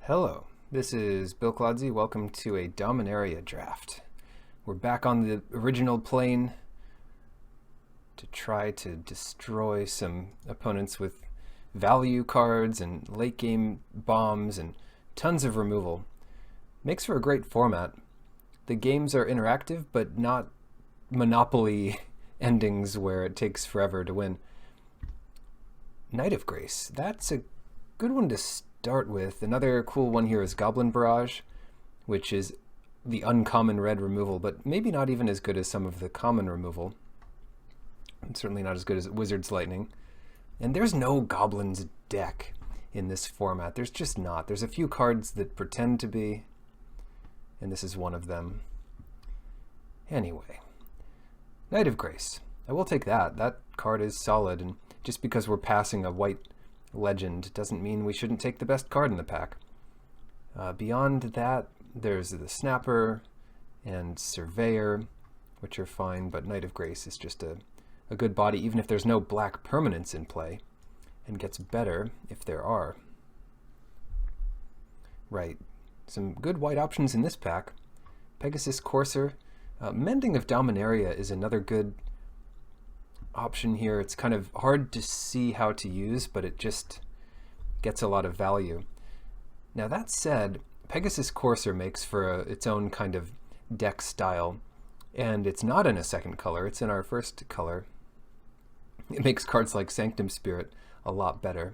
Hello, this is Bill Clodsey. Welcome to a Dominaria draft. We're back on the original plane to try to destroy some opponents with value cards and late game bombs and tons of removal. Makes for a great format. The games are interactive, but not Monopoly endings where it takes forever to win. Knight of Grace, that's a good one to start with. Another cool one here is Goblin Barrage, which is the uncommon red removal, but maybe not even as good as some of the common removal. And certainly not as good as Wizard's Lightning. And there's no Goblins deck in this format. There's just not. There's a few cards that pretend to be, and this is one of them. Anyway, Knight of Grace. I will take that. That card is solid, and just because we're passing a white legend doesn't mean we shouldn't take the best card in the pack. Beyond that, there's the Snapper and Surveyor, which are fine, but Knight of Grace is just a good body, even if there's no black permanents in play, and gets better if there are. Right, some good white options in this pack. Pegasus Courser. Mending of Dominaria is another good option here. It's kind of hard to see how to use, but it just gets a lot of value. Now that said, Pegasus Courser makes for its own kind of deck style, and it's not in a second color, it's in our first color. It makes cards like Sanctum Spirit a lot better.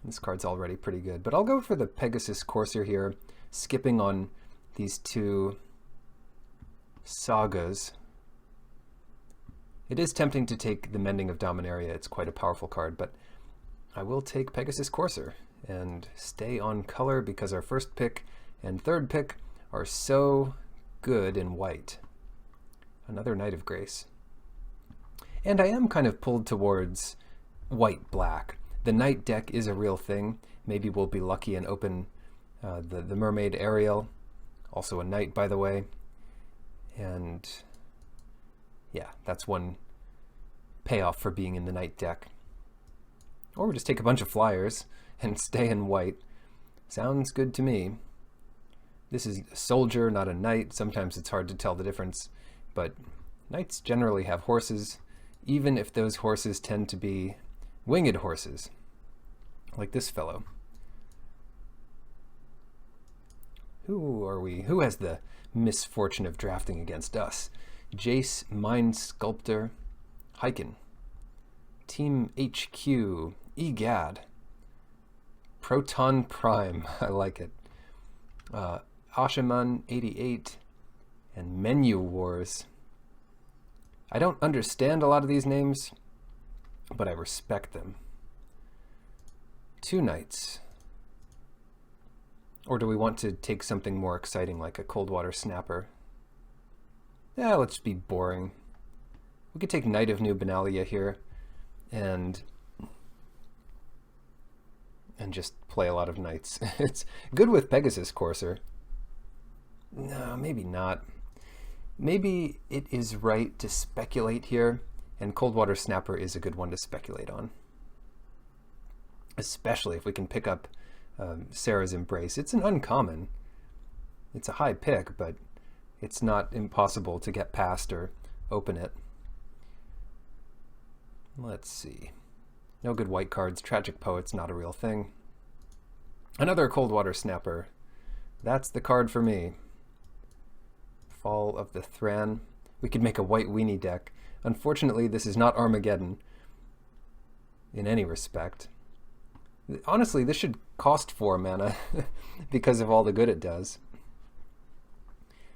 This card's already pretty good, but I'll go for the Pegasus Courser here, skipping on these two sagas. It is tempting to take the Mending of Dominaria. It's quite a powerful card, but I will take Pegasus Courser and stay on color because our first pick and third pick are so good in white. Another Knight of Grace. And I am kind of pulled towards white-black. The Knight deck is a real thing. Maybe we'll be lucky and open the Mermaid Ariel, also a Knight, by the way. And yeah, that's one payoff for being in the Knight deck. Or we just take a bunch of flyers and stay in white. Sounds good to me. This is a soldier, not a knight. Sometimes it's hard to tell the difference, but knights generally have horses, even if those horses tend to be winged horses, like this fellow. Who are we? Who has the misfortune of drafting against us? Jace, Mind Sculptor, Hyken, Team HQ, Egad, Proton Prime, I like it, Ashaman 88, and Menu Wars. I don't understand a lot of these names, but I respect them. Two Knights. Or do we want to take something more exciting like a Coldwater Snapper? Yeah, let's be boring. We could take Knight of New Benalia here and just play a lot of knights. It's good with Pegasus Courser. No, maybe not. Maybe it is right to speculate here, and Coldwater Snapper is a good one to speculate on. Especially if we can pick up Sarah's Embrace. It's an uncommon. It's a high pick, but it's not impossible to get past or open it. Let's see. No good white cards. Tragic Poet's not a real thing. Another Coldwater Snapper. That's the card for me. Fall of the Thran. We could make a white weenie deck. Unfortunately, this is not Armageddon in any respect. Honestly, this should cost 4 mana because of all the good it does.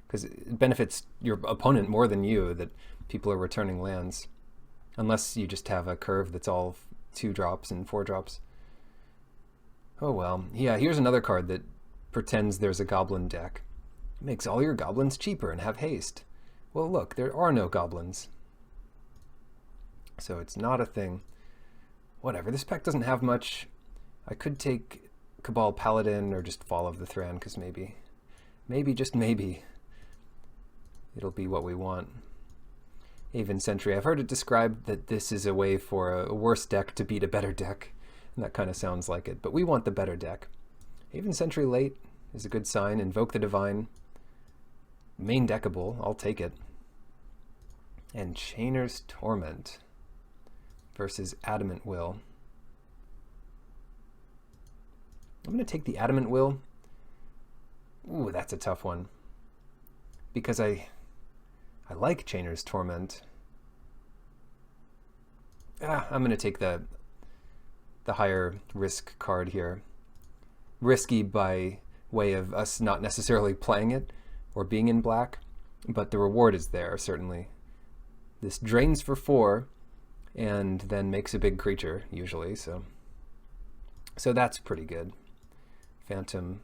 Because it benefits your opponent more than you that people are returning lands. Unless you just have a curve that's all 2 drops and 4 drops. Oh well. Yeah, here's another card that pretends there's a goblin deck. It makes all your goblins cheaper and have haste. Well look, there are no goblins. So it's not a thing. Whatever, this pack doesn't have much. I could take Cabal Paladin or just Fall of the Thran, because maybe, just maybe, it'll be what we want. Haven Sentry. I've heard it described that this is a way for a worse deck to beat a better deck, and that kind of sounds like it. But we want the better deck. Haven Sentry late is a good sign. Invoke the Divine. Main deckable, I'll take it. And Chainer's Torment versus Adamant Will. I'm going to take the Adamant Will. Ooh, that's a tough one. Because I like Chainer's Torment. I'm going to take the higher risk card here. Risky by way of us not necessarily playing it or being in black, but the reward is there, certainly. This drains for 4 and then makes a big creature, usually, so that's pretty good. Phantom,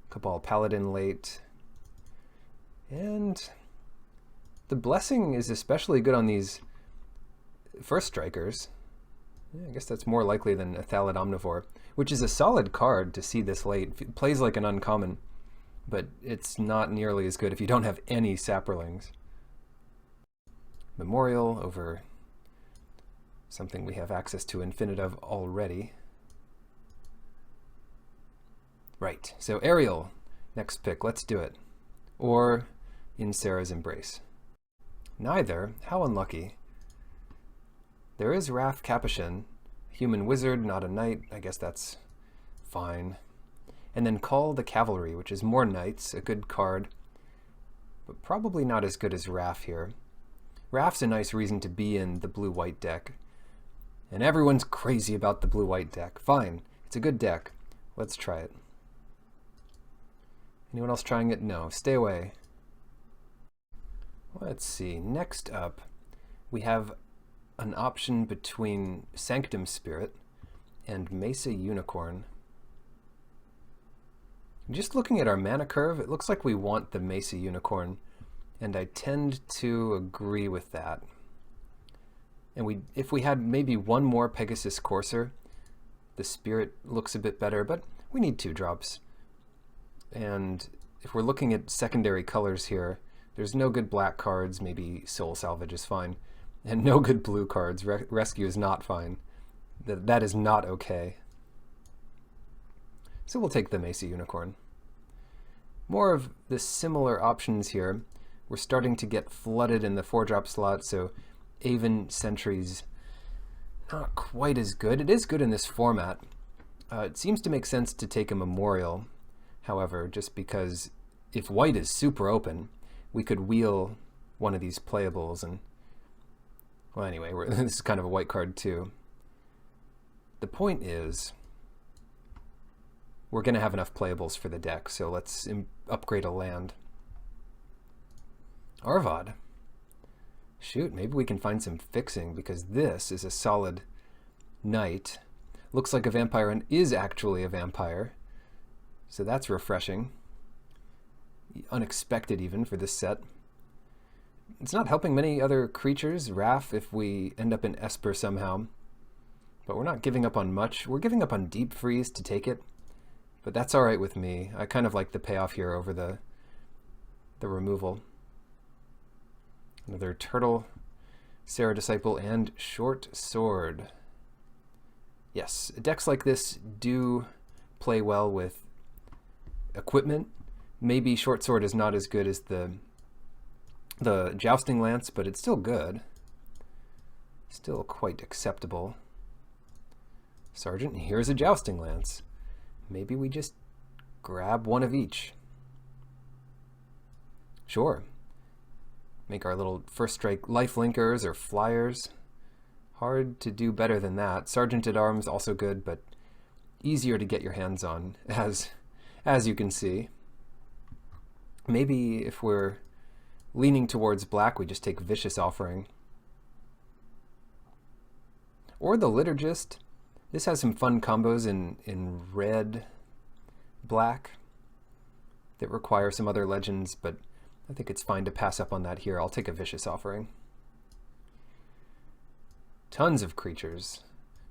Cabal Paladin late. And the Blessing is especially good on these first strikers. Yeah, I guess that's more likely than a Thallid Omnivore, which is a solid card to see this late. It plays like an uncommon, but it's not nearly as good if you don't have any Saprolings. Memorial over something we have access to infinite of already. Right, so Ariel, next pick, let's do it. Or In Sarah's Embrace. Neither, how unlucky. There is Wrath Capuchin, human wizard, not a knight, I guess that's fine. And then Call the Cavalry, which is more knights, a good card, but probably not as good as Wrath here. Wrath's a nice reason to be in the blue-white deck. And everyone's crazy about the blue-white deck. Fine, it's a good deck. Let's try it. Anyone else trying it? No, stay away. Let's see, next up, we have an option between Sanctum Spirit and Mesa Unicorn. Just looking at our mana curve, it looks like we want the Mesa Unicorn, and I tend to agree with that. And if we had maybe one more Pegasus Courser, the Spirit looks a bit better, but we need 2 drops. And if we're looking at secondary colors here, there's no good black cards, maybe Soul Salvage is fine, and no good blue cards. Rescue is not fine. That is not okay. So we'll take the Mesa Unicorn. More of the similar options here. We're starting to get flooded in the 4-drop slot, so Haven Sentry's not quite as good. It is good in this format. It seems to make sense to take a Memorial, however, just because if white is super open, we could wheel one of these playables and, well, anyway, this is kind of a white card too. The point is, we're going to have enough playables for the deck, so let's upgrade a land. Arvad. Shoot, maybe we can find some fixing, because this is a solid knight. Looks like a vampire and is actually a vampire. So that's refreshing. Unexpected even for this set. It's not helping many other creatures, Wrath, if we end up in Esper somehow. But we're not giving up on much. We're giving up on Deep Freeze to take it. But that's alright with me. I kind of like the payoff here over the removal. Another Turtle, Sarah Disciple, and Short Sword. Yes, decks like this do play well with equipment. Maybe Short Sword is not as good as the Jousting Lance, but it's still good. Still quite acceptable. Sergeant, here's a Jousting Lance. Maybe we just grab one of each. Sure. Make our little first strike life linkers or flyers. Hard to do better than that. Sergeant at Arms also good, but easier to get your hands on, as you can see. Maybe if we're leaning towards black, we just take Vicious Offering. Or the Liturgist. This has some fun combos in red, black that require some other legends, but I think it's fine to pass up on that here. I'll take a Vicious Offering. Tons of creatures.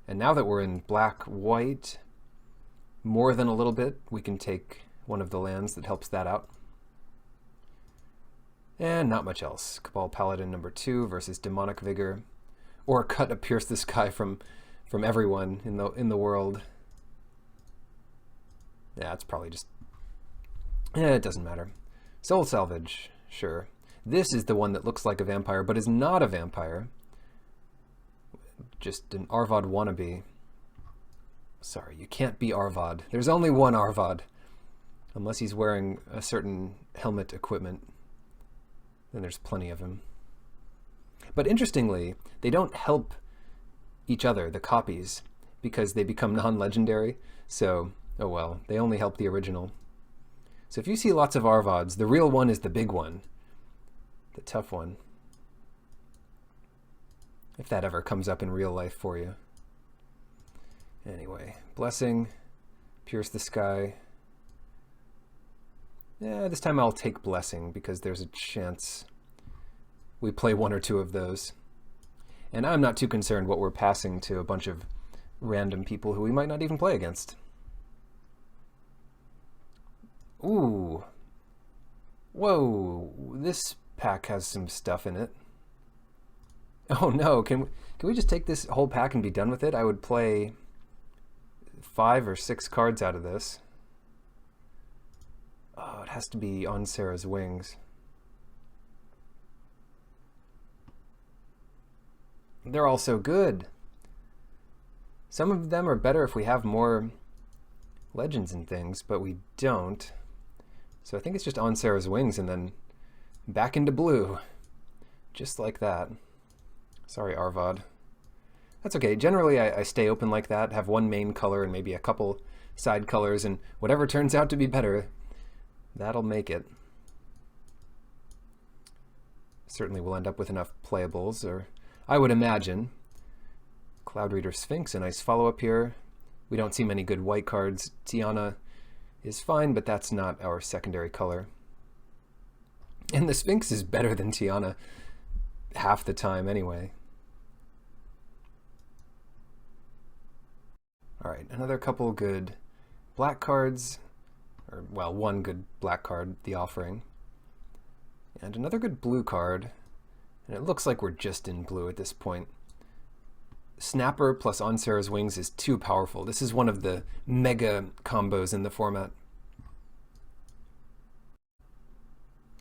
And now that we're in black-white, more than a little bit, we can take one of the lands that helps that out. And not much else. Cabal Paladin number 2 versus Demonic Vigor. Or cut a Pierce the Sky from everyone in the world. Yeah, it's probably just... it doesn't matter. Soul Salvage, sure. This is the one that looks like a vampire, but is not a vampire. Just an Arvad wannabe. Sorry, you can't be Arvad. There's only one Arvad. Unless he's wearing a certain helmet equipment. Then there's plenty of him. But interestingly, they don't help each other, the copies, because they become non-legendary. So, oh well, they only help the original. So if you see lots of Arvads, the real one is the big one. The tough one. If that ever comes up in real life for you. Anyway, Blessing, Pierce the Sky. Yeah, this time I'll take Blessing because there's a chance we play one or two of those. And I'm not too concerned what we're passing to a bunch of random people who we might not even play against. Ooh. Whoa, this pack has some stuff in it. Oh no, can we just take this whole pack and be done with it? I would play 5 or 6 cards out of this. Oh, it has to be On Sarah's Wings. They're all so good. Some of them are better if we have more legends and things, but we don't. So I think it's just On Sarah's Wings and then back into blue. Just like that. Sorry, Arvad. That's okay. Generally, I stay open like that, have one main color and maybe a couple side colors, and whatever turns out to be better, that'll make it. Certainly we'll end up with enough playables, or I would imagine. Cloudreader Sphinx, a nice follow-up here. We don't see many good white cards. Tiana is fine, but that's not our secondary color. And the Sphinx is better than Tiana half the time anyway. Alright, another couple good black cards. Or, well, one good black card, the Offering. And another good blue card. And it looks like we're just in blue at this point. Snapper plus On Sarah's Wings is too powerful. This is one of the mega combos in the format.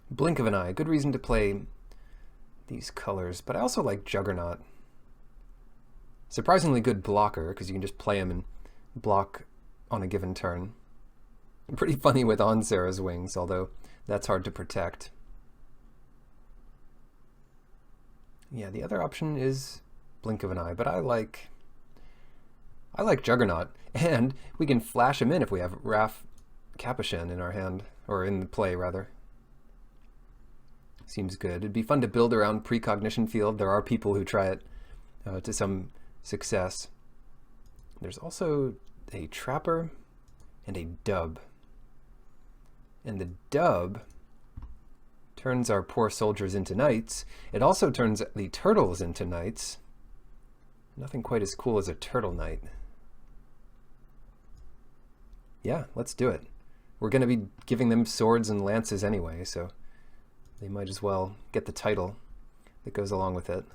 Blink of an Eye, good reason to play these colors, but I also like Juggernaut. Surprisingly good blocker, because you can just play him and block on a given turn. Pretty funny with On Sarah's Wings, although that's hard to protect. Yeah, the other option is Blink of an Eye, but I like Juggernaut, and we can flash him in if we have Raf Capuchin in our hand, or in the play rather. Seems good. It'd be fun to build around Precognition Field. There are people who try it to some success. There's also a Trapper and a Dub. And the Dub turns our poor soldiers into knights. It also turns the turtles into knights. Nothing quite as cool as a turtle knight. Yeah, let's do it. We're going to be giving them swords and lances anyway, so they might as well get the title that goes along with it.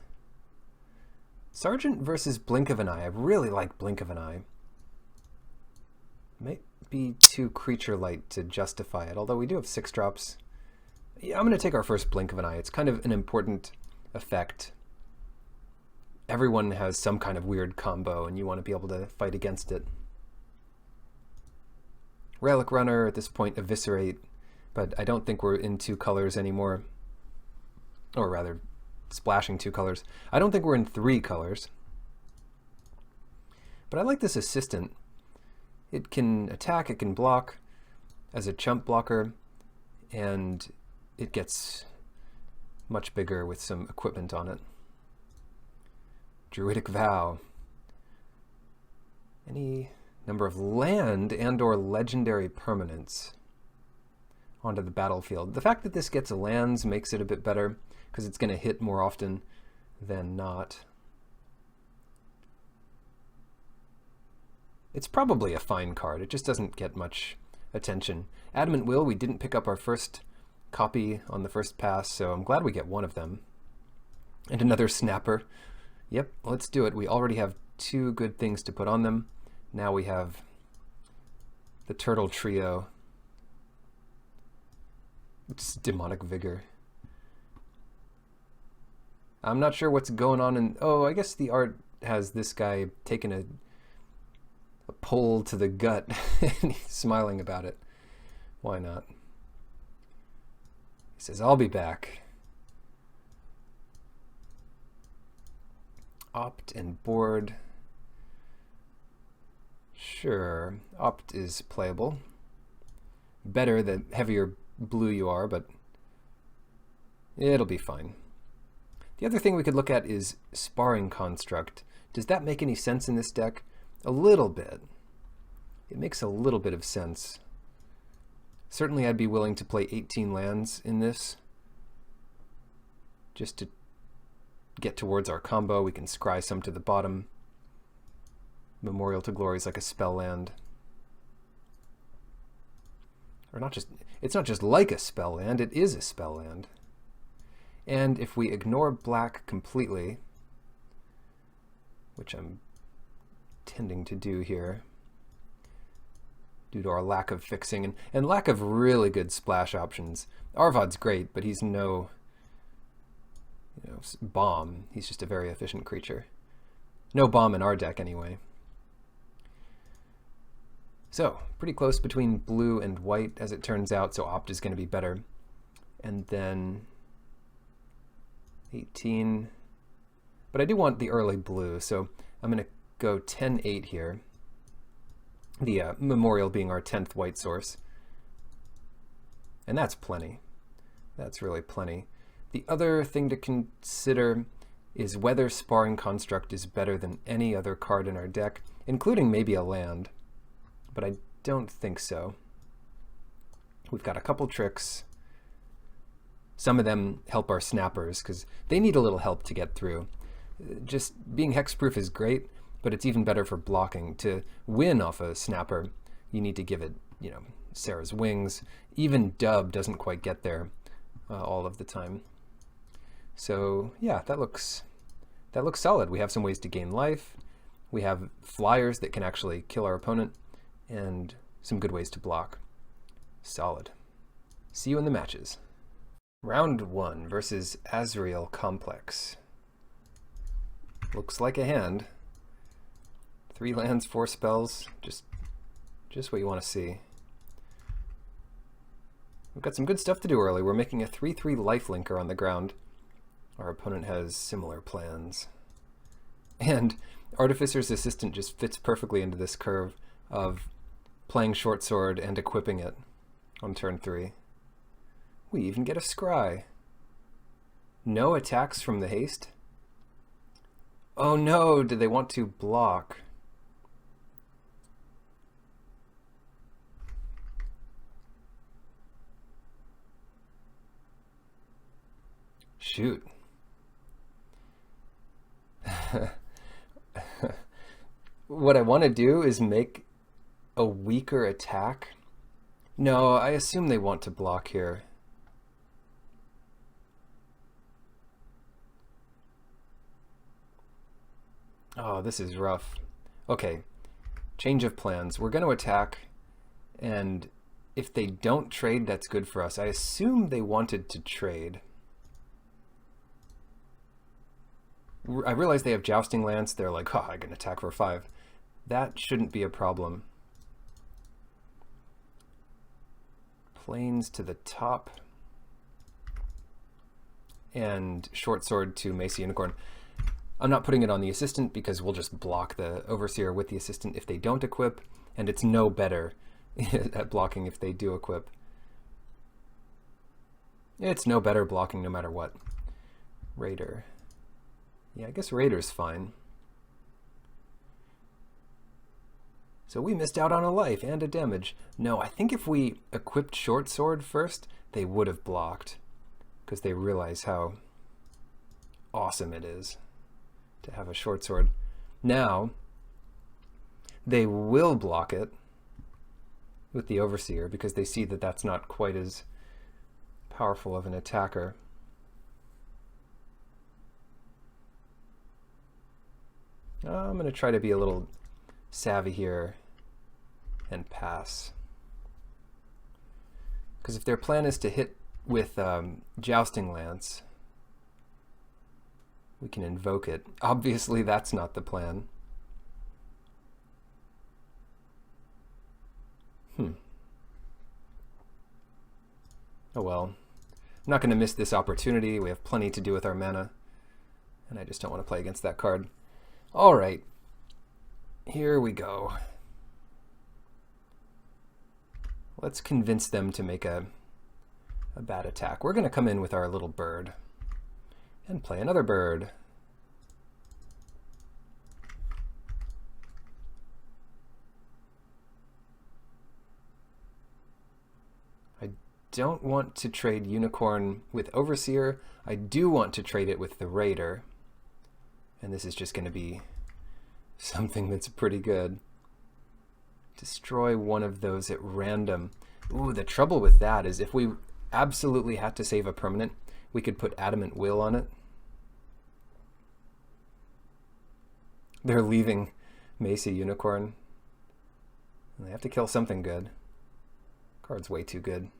Sergeant versus Blink of an Eye. I really like Blink of an Eye. Might be too creature light to justify it, although we do have 6 drops. Yeah, I'm going to take our first Blink of an Eye. It's kind of an important effect. Everyone has some kind of weird combo, and you want to be able to fight against it. Relic Runner, at this point, Eviscerate, but I don't think we're in 2 colors anymore. Or rather, splashing 2 colors. I don't think we're in 3 colors. But I like this Assistant. It can attack, it can block as a chump blocker, and it gets much bigger with some equipment on it. Druidic Vow. Any number of land and or legendary permanents onto the battlefield. The fact that this gets lands makes it a bit better because it's going to hit more often than not. It's probably a fine card. It just doesn't get much attention. Adamant Will, we didn't pick up our first copy on the first pass, so I'm glad we get one of them. And another Snapper. Yep, let's do it. We already have 2 good things to put on them. Now we have The turtle trio. It's demonic vigor. I'm not sure what's going on in... Oh, I guess the art has this guy taking a pull to the gut and he's smiling about it. Why not? He says, I'll be back. Opt and board. Sure, opt is playable. Better the heavier blue you are, but it'll be fine. The other thing we could look at is sparring construct. Does that make any sense in this deck? A little bit. It makes a little bit of sense. Certainly I'd be willing to play 18 lands in this, just to get towards our combo. We can scry some to the bottom. Memorial to Glory is like a spell land. Or not just, it's not just like a spell land, it is a spell land. And if we ignore black completely, which I'm tending to do here, due to our lack of fixing and lack of really good splash options. Arvod's great, but he's no, bomb. He's just a very efficient creature. No bomb in our deck anyway. So, pretty close between blue and white as it turns out, so opt is going to be better. And then 18. But I do want the early blue, so I'm going to go 10-8 here. The Memorial being our 10th white source. And that's plenty. That's really plenty. The other thing to consider is whether Sparring Construct is better than any other card in our deck, including maybe a land. But I don't think so. We've got a couple tricks. Some of them help our snappers, because they need a little help to get through. Just being hexproof is great, but it's even better for blocking. To win off a snapper, you need to give it, Sarah's Wings. Even Dub doesn't quite get there all of the time. So yeah, that looks solid. We have some ways to gain life. We have flyers that can actually kill our opponent, and some good ways to block. Solid. See you in the matches. Round 1 versus Azrael Complex. Looks like a hand. 3 lands, 4 spells, just what you want to see. We've got some good stuff to do early. We're making a 3/3 lifelinker on the ground. Our opponent has similar plans. And Artificer's Assistant just fits perfectly into this curve of playing Short Sword and equipping it on turn 3. We even get a scry. No attacks from the haste? Oh no, do they want to block? Shoot. What I want to do is make a weaker attack. No, I assume they want to block here. Oh, this is rough. Okay, change of plans. We're going to attack, and if they don't trade, that's good for us. I assume they wanted to trade. I realize they have Jousting Lance. They're like, I can attack for 5. That shouldn't be a problem. Planes to the top. And Short Sword to Macy Unicorn. I'm not putting it on the Assistant because we'll just block the Overseer with the Assistant if they don't equip, and it's no better at blocking if they do equip. It's no better blocking no matter what. Raider. Yeah, I guess Raider's fine. So we missed out on a life and a damage. No, I think if we equipped Short Sword first, they would have blocked, because they realize how awesome it is to have a Short Sword. Now, they will block it with the Overseer, because they see that that's not quite as powerful of an attacker. I'm going to try to be a little savvy here and pass. Because if their plan is to hit with Jousting Lance, we can invoke it. Obviously, that's not the plan. Oh well. I'm not going to miss this opportunity. We have plenty to do with our mana. And I just don't want to play against that card. Alright. Here we go. Let's convince them to make a bad attack. We're going to come in with our little bird. And play another bird. I don't want to trade Unicorn with Overseer. I do want to trade it with the Raider. And this is just going to be something that's pretty good. Destroy one of those at random. Ooh, the trouble with that is if we absolutely had to save a permanent, we could put Adamant Will on it. They're leaving Macy Unicorn. And they have to kill something good. Card's way too good.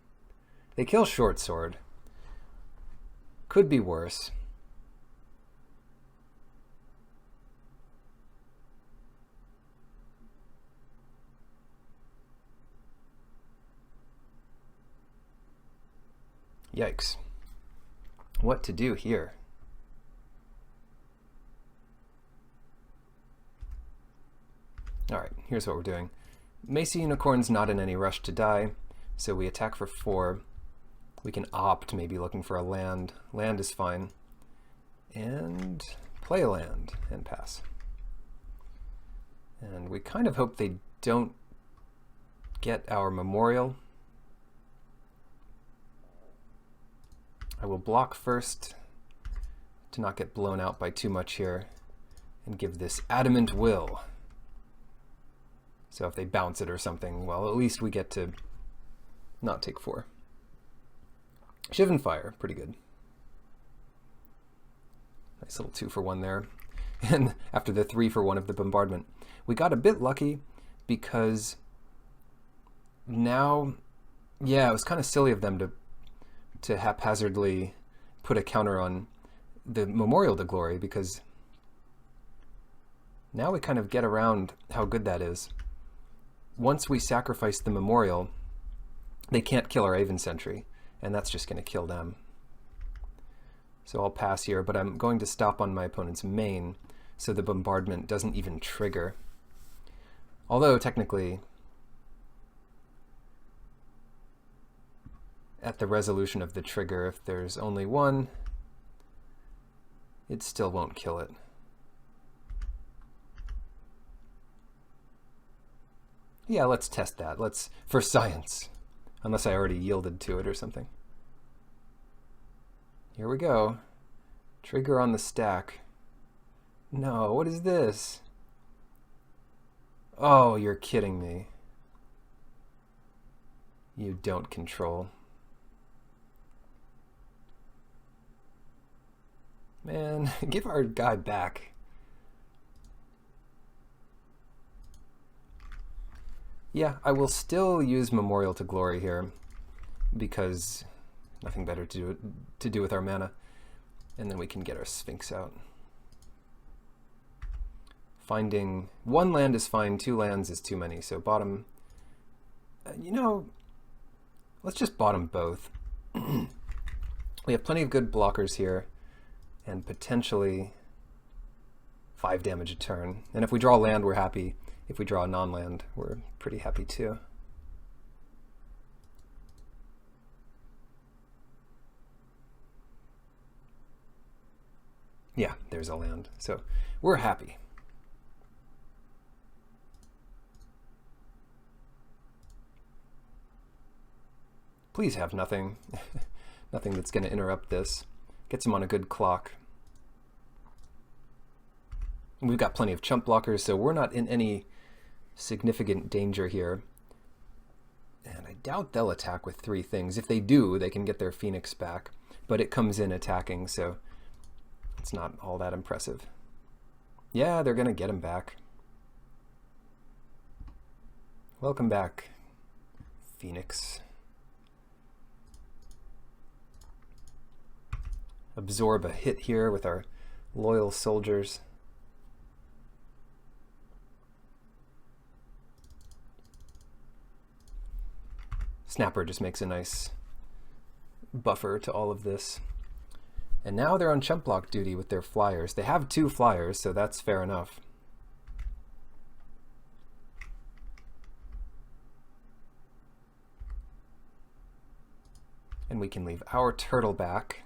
They kill Short Sword. Could be worse. Yikes. What to do here? Alright, here's what we're doing. Macy Unicorn's not in any rush to die, so we attack for 4. We can opt, maybe looking for a land. Land is fine. And play a land and pass. And we kind of hope they don't get our Memorial. I will block first to not get blown out by too much here and give this Adamant Will. So if they bounce it or something, well, at least we get to not take 4. Shivan Fire, pretty good. Nice little 2-for-1 there. And after the 3-for-1 of the bombardment, we got a bit lucky because now, yeah, it was kind of silly of them to haphazardly put a counter on the Memorial to Glory, because now we kind of get around how good that is. Once we sacrifice the Memorial, they can't kill our Aven Sentry, and that's just going to kill them. So I'll pass here, but I'm going to stop on my opponent's main so the bombardment doesn't even trigger. Although technically, at the resolution of the trigger, if there's only one, it still won't kill it. Yeah, let's test that. Let's, for science. Unless I already yielded to it or something. Here we go. Trigger on the stack. No, what is this? Oh, you're kidding me. You don't control. Man, give our guy back. Yeah, I will still use Memorial to Glory here because nothing better to do with our mana. And then we can get our Sphinx out. Finding 1 land is fine, 2 lands is too many. So bottom, you know, let's just bottom both. We have plenty of good blockers here and potentially 5 damage a turn. And if we draw land, we're happy. If we draw a non-land, we're pretty happy too. Yeah, there's a land. So we're happy. Please have nothing. Nothing that's going to interrupt this. Gets him on a good clock. We've got plenty of chump blockers, so we're not in any significant danger here. And I doubt they'll attack with 3 things. If they do, they can get their Phoenix back. But it comes in attacking, so it's not all that impressive. Yeah, they're going to get him back. Welcome back, Phoenix. absorb a hit here with our loyal soldiers. Snapper just makes a nice buffer to all of this. And now they're on chump block duty with their flyers. They have 2 flyers, so that's fair enough. And we can leave our turtle back.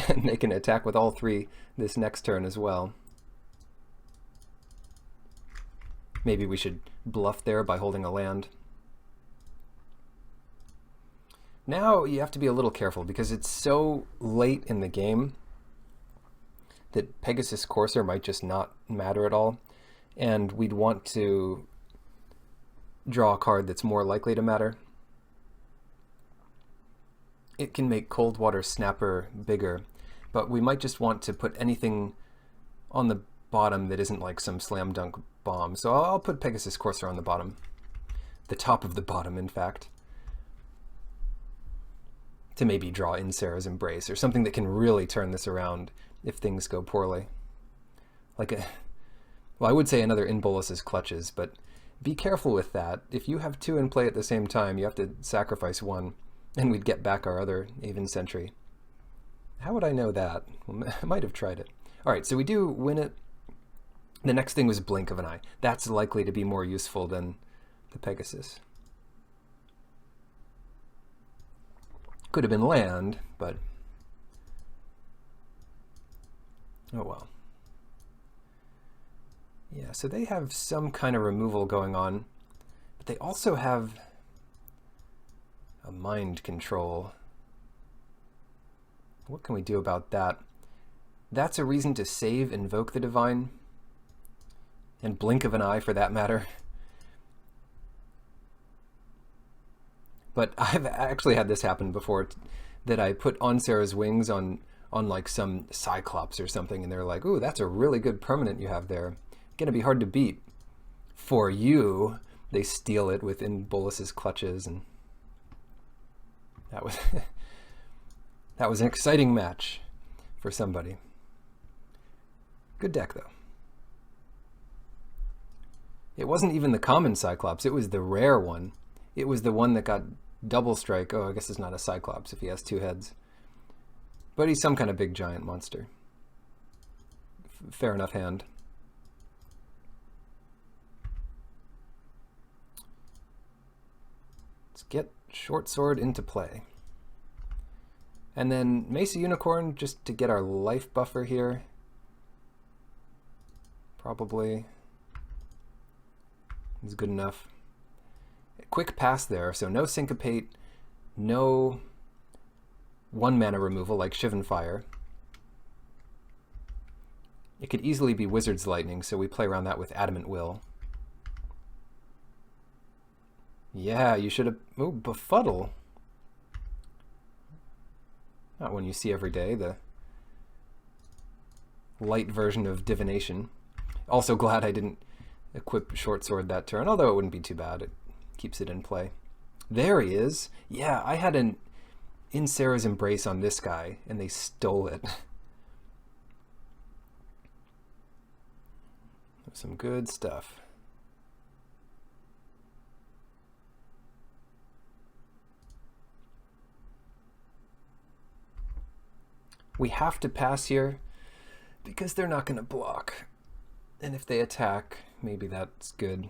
And they can attack with all 3 this next turn as well. Maybe we should bluff there by holding a land. Now you have to be a little careful because it's so late in the game that Pegasus Courser might just not matter at all. And we'd want to draw a card that's more likely to matter. It can make Coldwater Snapper bigger, but we might just want to put anything on the bottom that isn't like some slam dunk bomb. So I'll put Pegasus Courser on the bottom. The top of the bottom, in fact. To maybe draw in Sarah's Embrace or something that can really turn this around if things go poorly. Well, I would say another In Bolus's Clutches, but be careful with that. If you have 2 in play at the same time, you have to sacrifice 1, and we'd get back our other Aven Sentry. How would I know that? Well, I might have tried it. All right, so we do win it. The next thing was Blink of an Eye. That's likely to be more useful than the Pegasus. Could have been land, but oh well. Yeah, so they have some kind of removal going on, but they also have a mind control. What can we do about that? That's a reason to save Invoke the Divine, and Blink of an Eye for that matter. But I've actually had this happen before, that I put On Sarah's Wings on like some Cyclops or something, and they're like, ooh, that's a really good permanent you have there. Gonna be hard to beat. For you, they steal it within Bolus's Clutches, and that was that was an exciting match for somebody. Good deck, though. It wasn't even the common Cyclops, it was the rare one. It was the one that got double strike. Oh, I guess it's not a Cyclops if he has 2 heads. But he's some kind of big giant monster. Fair enough hand. Let's get Short Sword into play. And then Mesa Unicorn just to get our life buffer here. Probably is good enough. Quick pass there, so no Syncopate, no 1-mana removal like Shivan Fire. It could easily be Wizard's Lightning, so we play around that with Adamant Will. Yeah, you should have... Oh, Befuddle. Not one you see every day, the light version of Divination. Also glad I didn't equip Short Sword that turn, although it wouldn't be too bad. It keeps it in play. There he is. Yeah, I had an In Sarah's Embrace on this guy, and they stole it. Some good stuff. We have to pass here because they're not going to block. And if they attack, maybe that's good.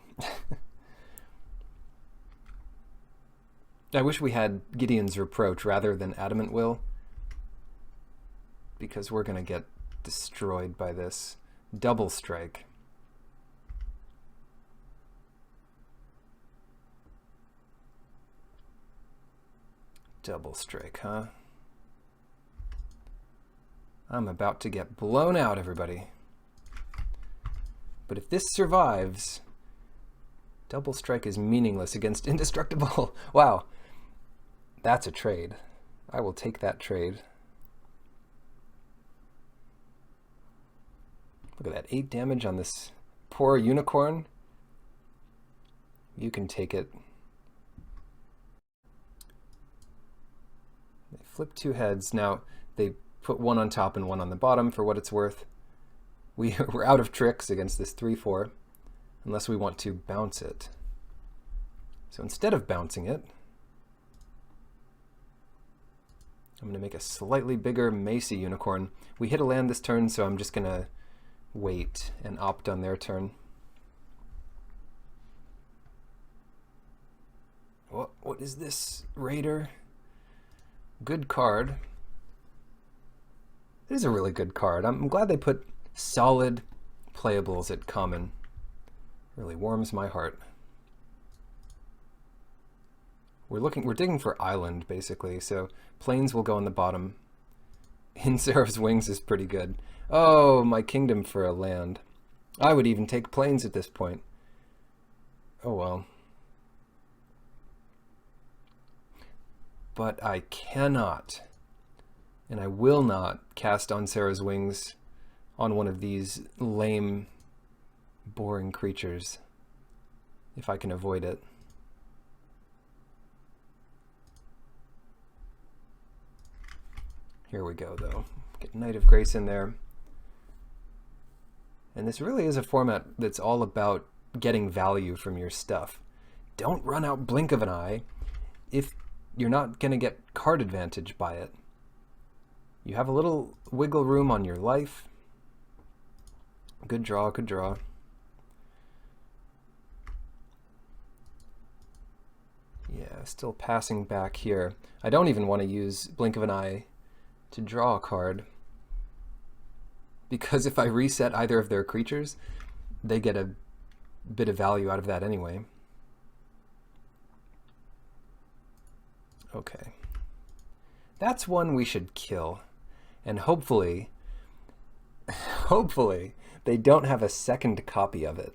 I wish we had Gideon's Reproach rather than Adamant Will, because we're going to get destroyed by this. Double strike. Double strike, huh? I'm about to get blown out, everybody. But if this survives, double strike is meaningless against Indestructible. Wow. That's a trade. I will take that trade. Look at that, 8 damage on this poor unicorn. You can take it. They flip 2 heads. Now, they put 1 on top and 1 on the bottom for what it's worth. We're out of tricks against this 3-4, unless we want to bounce it. So instead of bouncing it, I'm going to make a slightly bigger Macy Unicorn. We hit a land this turn, so I'm just going to wait and opt on their turn. What is this, Raider? Good card. It is a really good card. I'm glad they put solid playables at common. Really warms my heart. We're digging for island, basically, so plains will go on the bottom. In Seraph's Wings is pretty good. Oh, my kingdom for a land. I would even take plains at this point. Oh well. But I cannot, and I will not, cast On Seraph's Wings on one of these lame, boring creatures, if I can avoid it. Here we go, though. Get Knight of Grace in there. And this really is a format that's all about getting value from your stuff. Don't run out blink of an eye if you're not going to get card advantage by it. You have a little wiggle room on your life. Good draw, good draw. Yeah, still passing back here. I don't even want to use blink of an eye to draw a card, because if I reset either of their creatures, they get a bit of value out of that anyway. Okay. That's one we should kill. And hopefully they don't have a second copy of it,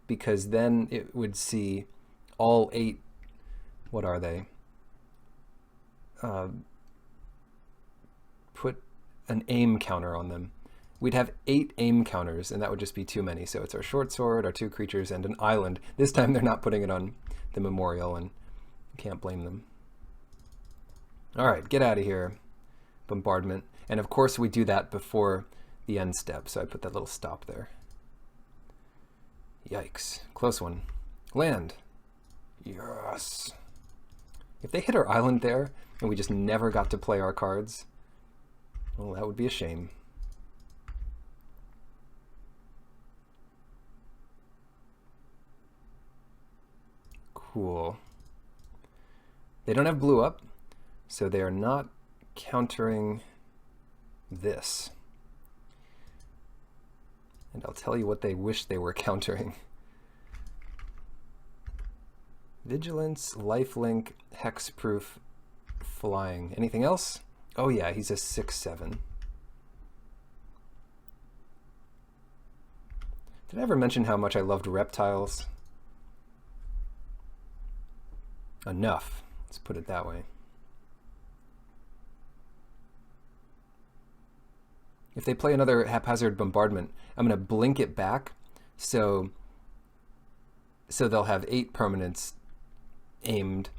because then it would see all 8, what are they? Put an aim counter on them. We'd have 8 aim counters, and that would just be too many. So it's our short sword, our 2 creatures, and an island. This time they're not putting it on the memorial, and can't blame them. All right, get out of here. Bombardment. And of course we do that before the end step, so I put that little stop there. Yikes. Close one. Land. Yes. If they hit our island there, and we just never got to play our cards, well, that would be a shame. Cool. They don't have blue up, so they are not countering this. And I'll tell you what they wish they were countering. Vigilance, lifelink, hexproof, flying. Anything else? Oh yeah, he's a 6/7. Did I ever mention how much I loved reptiles? Enough. Let's put it that way. If they play another haphazard bombardment, I'm going to blink it back, so they'll have 8 permanents aimed,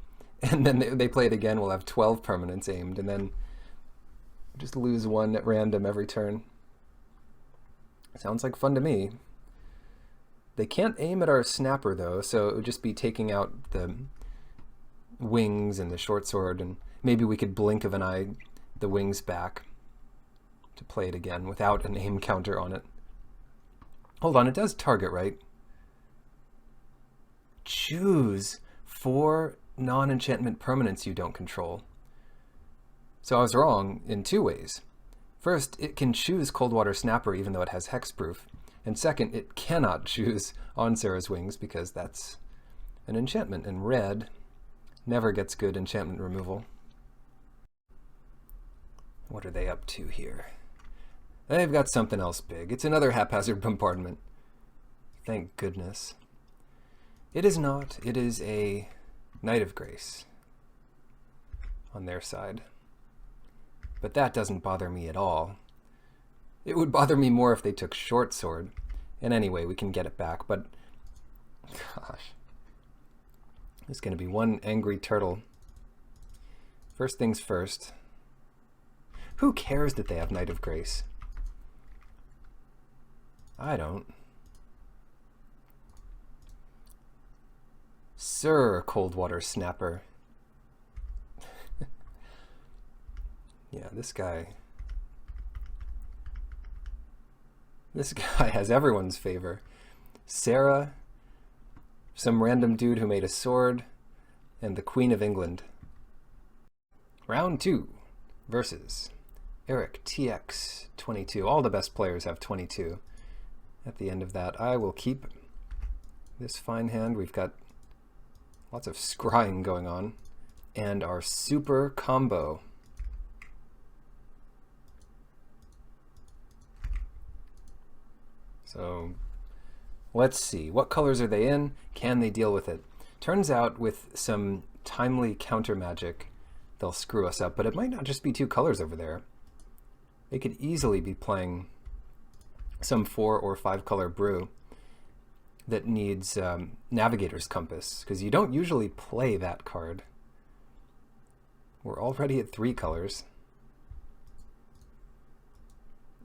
and then they play it again, we'll have 12 permanents aimed, and then just lose 1 at random every turn. Sounds like fun to me. They can't aim at our snapper, though, so it would just be taking out the wings and the short sword, and maybe we could blink of an eye the wings back to play it again without an aim counter on it. Hold on, it does target, right? Choose 4 non-enchantment permanents you don't control. So I was wrong in 2 ways. First, it can choose Coldwater Snapper even though it has hexproof. And second, it cannot choose On Seraph's Wings because that's an enchantment, and red never gets good enchantment removal. What are they up to here? They've got something else big. It's another haphazard bombardment. Thank goodness. It is not. It is a Knight of Grace on their side. But that doesn't bother me at all. It would bother me more if they took short sword. And anyway, we can get it back, but gosh. There's going to be one angry turtle. First things first. Who cares that they have Knight of Grace? I don't. Sir Coldwater Snapper. Yeah, this guy has everyone's favor. Sarah, some random dude who made a sword, and the Queen of England. Round 2 versus Eric TX 22. All the best players have 22. At the end of that, I will keep this fine hand. We've got lots of scrying going on. And our super combo. So let's see. What colors are they in? Can they deal with it? Turns out with some timely counter magic, they'll screw us up. But it might not just be 2 colors over there. They could easily be playing some 4 or 5 color brew that needs Navigator's Compass, because you don't usually play that card. We're already at 3 colors.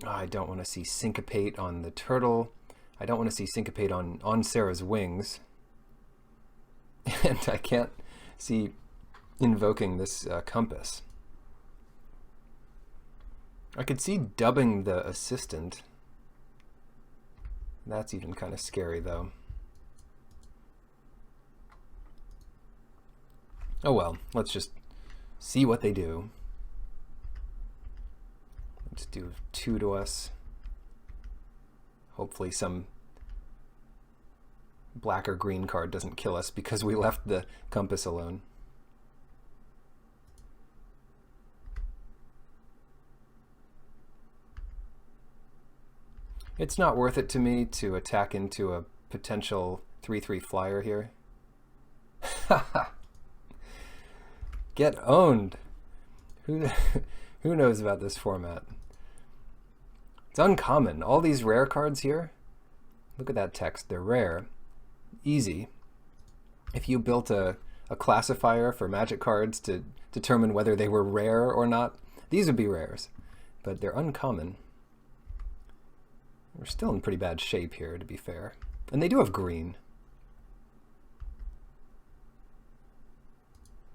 I don't want to see Syncopate on the turtle. I don't want to see Syncopate on Sarah's wings. And I can't see invoking this compass. I could see dubbing the assistant. That's even kind of scary, though. Oh well, let's just see what they do. Let's do 2 to us. Hopefully some black or green card doesn't kill us because we left the compass alone. It's not worth it to me to attack into a potential 3/3 flyer here. Get owned. Who knows about this format? It's uncommon. All these rare cards here, look at that text. They're rare. Easy. If you built a classifier for Magic cards to determine whether they were rare or not, these would be rares. But they're uncommon. We're still in pretty bad shape here, to be fair. And they do have green.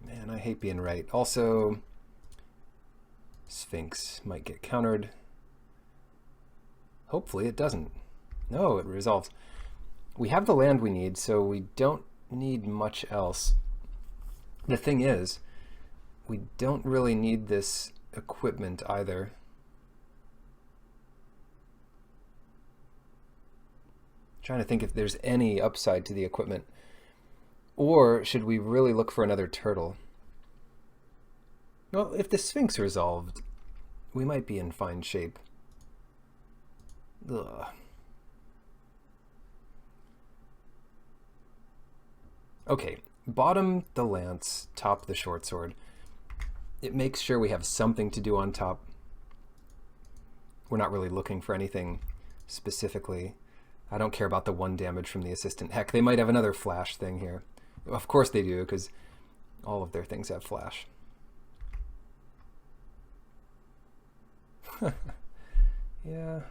Man, I hate being right. Also, Sphinx might get countered. Hopefully it doesn't. No, it resolves. We have the land we need, so we don't need much else. The thing is, we don't really need this equipment either. Trying to think if there's any upside to the equipment. Or should we really look for another turtle? Well, if the Sphinx resolved, we might be in fine shape. Ugh. Okay, bottom the lance, top the short sword. It makes sure we have something to do on top. We're not really looking for anything specifically. I don't care about the 1 damage from the assistant. Heck, they might have another flash thing here. Of course they do, because all of their things have flash. Yeah.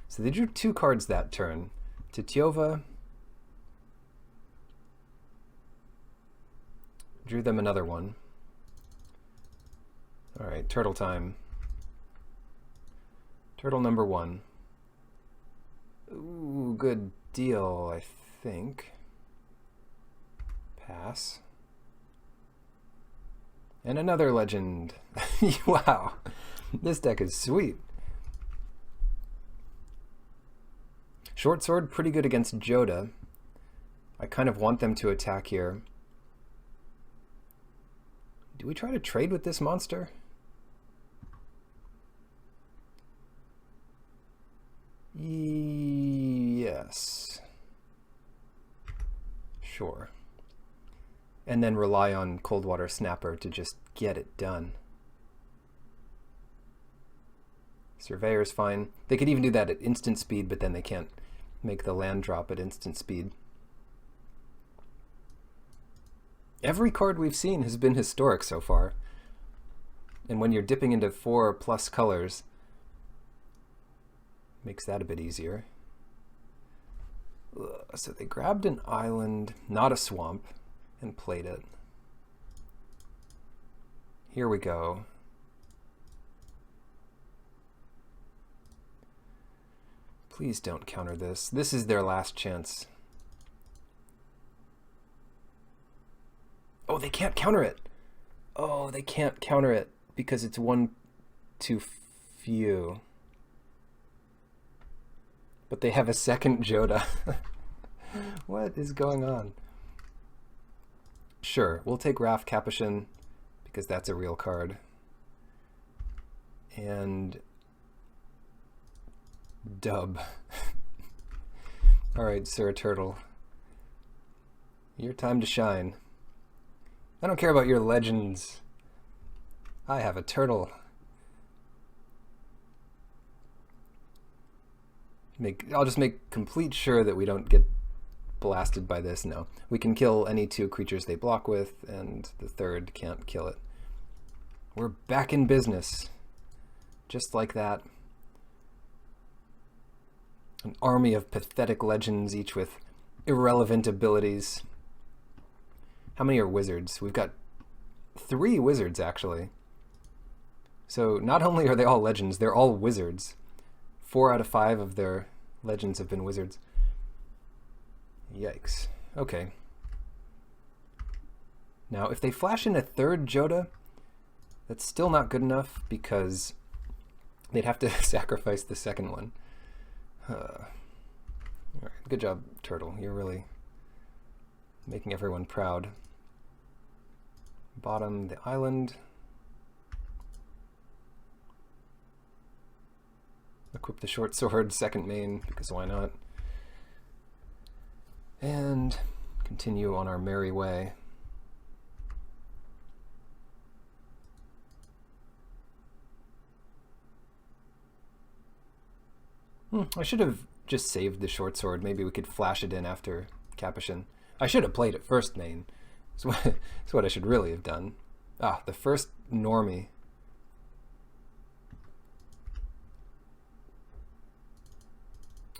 So they drew 2 cards that turn. Titiova drew them another one. All right, turtle time. Turtle number 1. Ooh, good deal, I think. Pass. And another legend. Wow, this deck is sweet. Short sword, pretty good against Joda. I kind of want them to attack here. Do we try to trade with this monster? Yes. Sure. And then rely on Coldwater Snapper to just get it done. Surveyor's fine. They could even do that at instant speed, but then they can't make the land drop at instant speed. Every card we've seen has been historic so far. And when you're dipping into 4+ colors, makes that a bit easier. So they grabbed an island, not a swamp, and played it. Here we go. Please don't counter this. This is their last chance. Oh, they can't counter it. Oh, they can't counter it because it's one too few. But they have a second Joda. What is going on? Sure, we'll take Raf Capuchin because that's a real card. And dub. Alright, Sir Turtle. Your time to shine. I don't care about your legends. I have a turtle. I'll just make complete sure that we don't get blasted by this. No. We can kill any 2 creatures they block with, and the third can't kill it. We're back in business. Just like that. An army of pathetic legends, each with irrelevant abilities. How many are wizards? We've got 3 wizards, actually. So not only are they all legends, they're all wizards. 4 out of 5 of their legends have been wizards. Yikes. Okay. Now, if they flash in a third Joda, that's still not good enough because they'd have to sacrifice the second one. All right. Good job, Turtle. You're really making everyone proud. Bottom the island. Equip the short sword, second main, because why not? And continue on our merry way. I should have just saved the short sword. Maybe we could flash it in after Capuchin. I should have played it first main. That's what I should really have done. Ah, the first normie.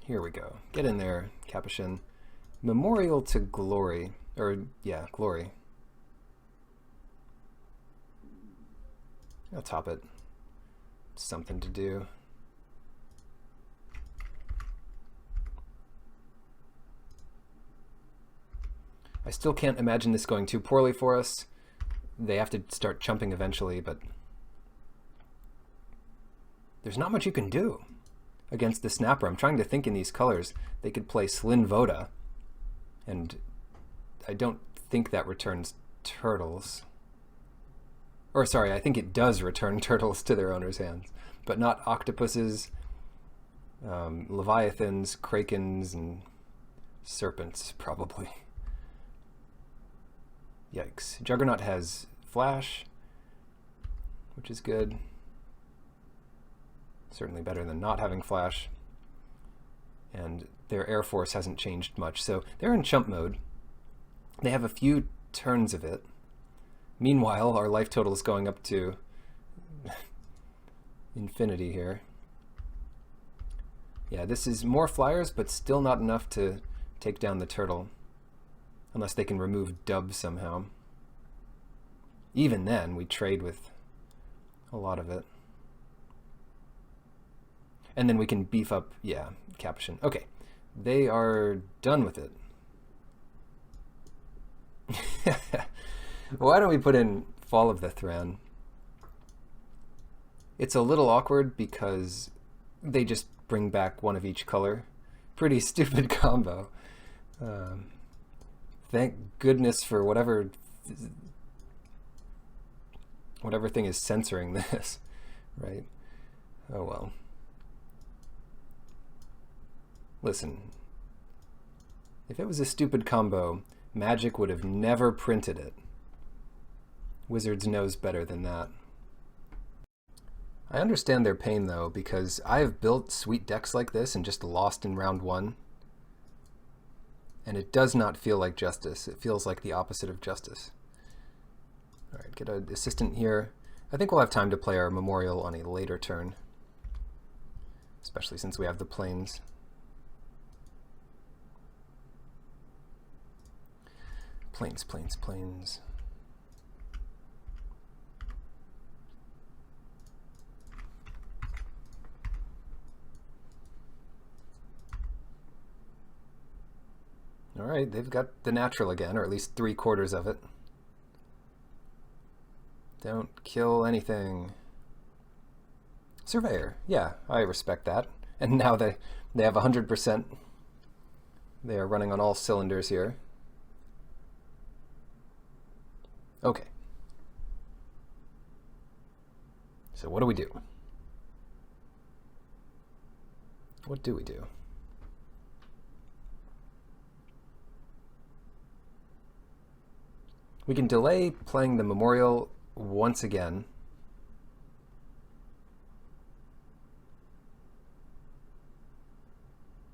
Here we go. Get in there, Capuchin. Memorial to Glory. Or, yeah, Glory. I'll top it. Something to do. I still can't imagine this going too poorly for us. They have to start chumping eventually, but there's not much you can do against the Snapper. I'm trying to think in these colors. They could play Slyn Voda, and I don't think that returns turtles. Or sorry, I think it does return turtles to their owner's hands, but not octopuses, leviathans, krakens, and serpents, probably. Yikes. Juggernaut has Flash, which is good. Certainly better than not having Flash. And their Air Force hasn't changed much, so they're in chump mode. They have a few turns of it. Meanwhile, our life total is going up to infinity here. Yeah, this is more flyers, but still not enough to take down the turtle. Unless they can remove dub somehow. Even then, we trade with a lot of it. And then we can beef up, yeah, Capuchin. Okay, they are done with it. Why don't we put in Fall of the Thran? It's a little awkward because they just bring back one of each color. Pretty stupid combo. Thank goodness for whatever thing is censoring this, right? Oh well. Listen, if it was a stupid combo, Magic would have never printed it. Wizards knows better than that. I understand their pain though, because I have built sweet decks like this and just lost in round 1. And it does not feel like justice. It feels like the opposite of justice. right, get an assistant here. I think we'll have time to play our memorial on a later turn, especially since we have the plains. Plains, plains, plains. All right, they've got the natural again, or at least 3/4 of it. Don't kill anything. Surveyor, yeah, I respect that. And now they have 100%. They are running on all cylinders here. Okay. So what do we do? What do we do? We can delay playing the memorial once again.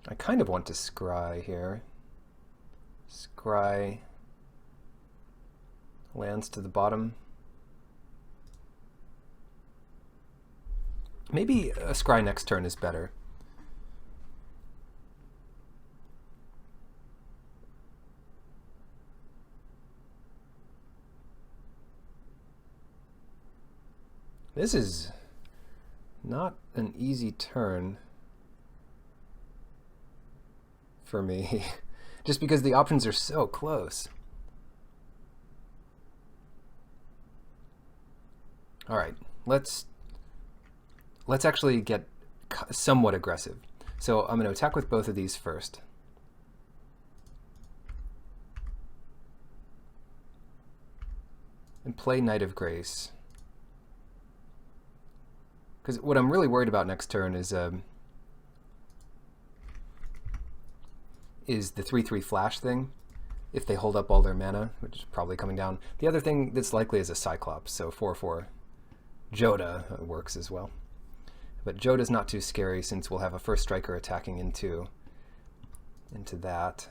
I kind of want to scry here. Scry lands to the bottom. Maybe a scry next turn is better. This is not an easy turn for me, just because the options are so close. All right, let's actually get somewhat aggressive. So I'm going to attack with both of these first. And play Knight of Grace. Because what I'm really worried about next turn is the 3/3 flash thing, if they hold up all their mana, which is probably coming down. The other thing that's likely is a Cyclops, so 4/4. Joda works as well. But Joda's not too scary since we'll have a first striker attacking into that.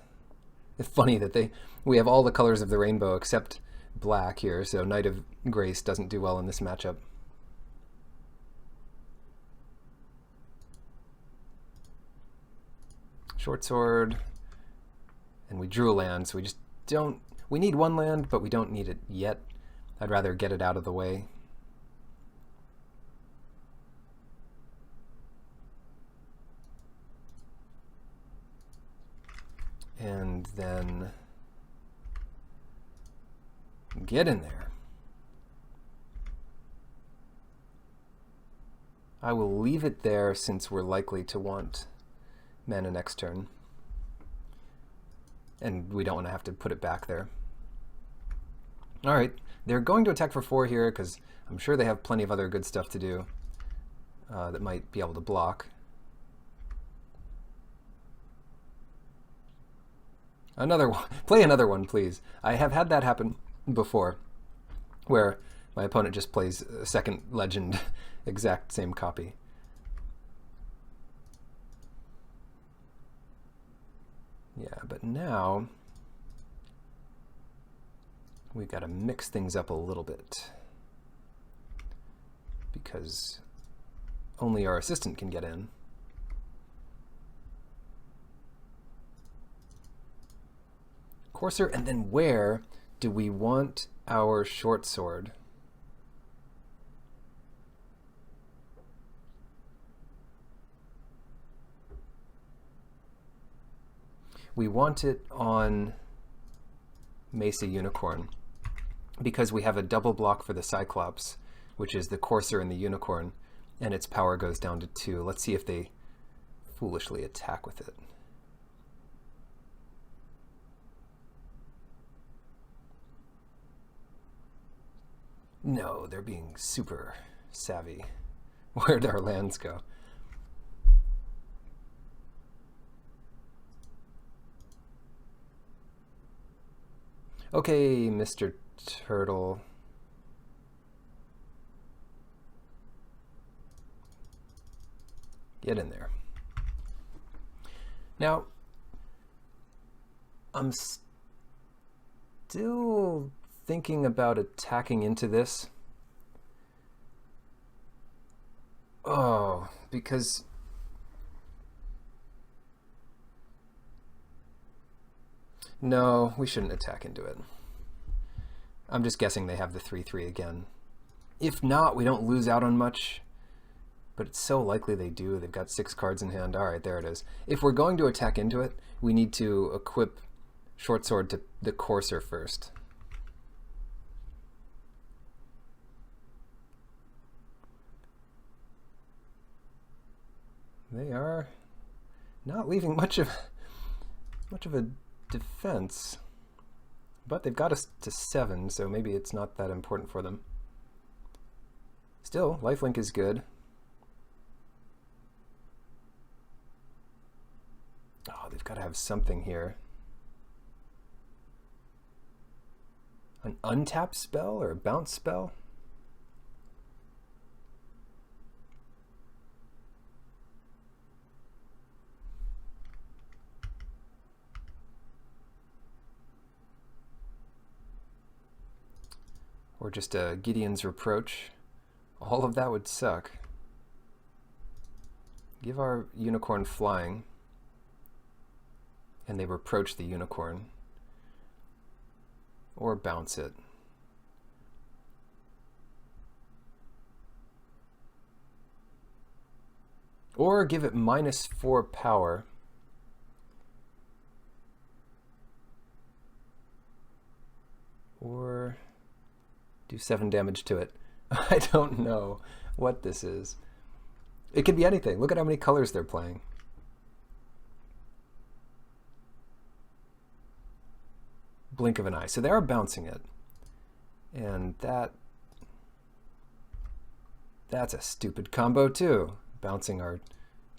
It's funny that we have all the colors of the rainbow except black here, so Knight of Grace doesn't do well in this matchup. Short sword, and we drew a land, so we just don't... We need one land, but we don't need it yet. I'd rather get it out of the way. And then get in there. I will leave it there since we're likely to want mana next turn. And we don't want to have to put it back there. Alright, they're going to attack for 4 here because I'm sure they have plenty of other good stuff to do that might be able to block. Another one. Play another one, please. I have had that happen before, where my opponent just plays a second legend, exact same copy. Yeah, but now we've got to mix things up a little bit because only our assistant can get in. Courser, and then where do we want our short sword? We want it on Mesa Unicorn because we have a double block for the Cyclops, which is the Courser and the Unicorn, and its power goes down to 2. Let's see if they foolishly attack with it. No, they're being super savvy. Where'd our lands go? Okay, Mr. Turtle. Get in there. Now, I'm still thinking about attacking into this. Oh, because... No, we shouldn't attack into it. I'm just guessing they have the 3/3 again. If not, we don't lose out on much. But it's so likely they do. They've got 6 cards in hand. All right, there it is. If we're going to attack into it, we need to equip Short Sword to the Courser first. They are not leaving much of a defense, but they've got us to 7, so maybe it's not that important for them. Still, lifelink is good. Oh, they've got to have something here. An untap spell or a bounce spell? Or just a Gideon's Reproach. All of that would suck. Give our unicorn flying. And they reproach the unicorn. Or bounce it. Or give it -4 power. Or do 7 damage to it. I don't know what this is. It could be anything. Look at how many colors they're playing. Blink of an eye. So they are bouncing it. And that's a stupid combo too. Bouncing our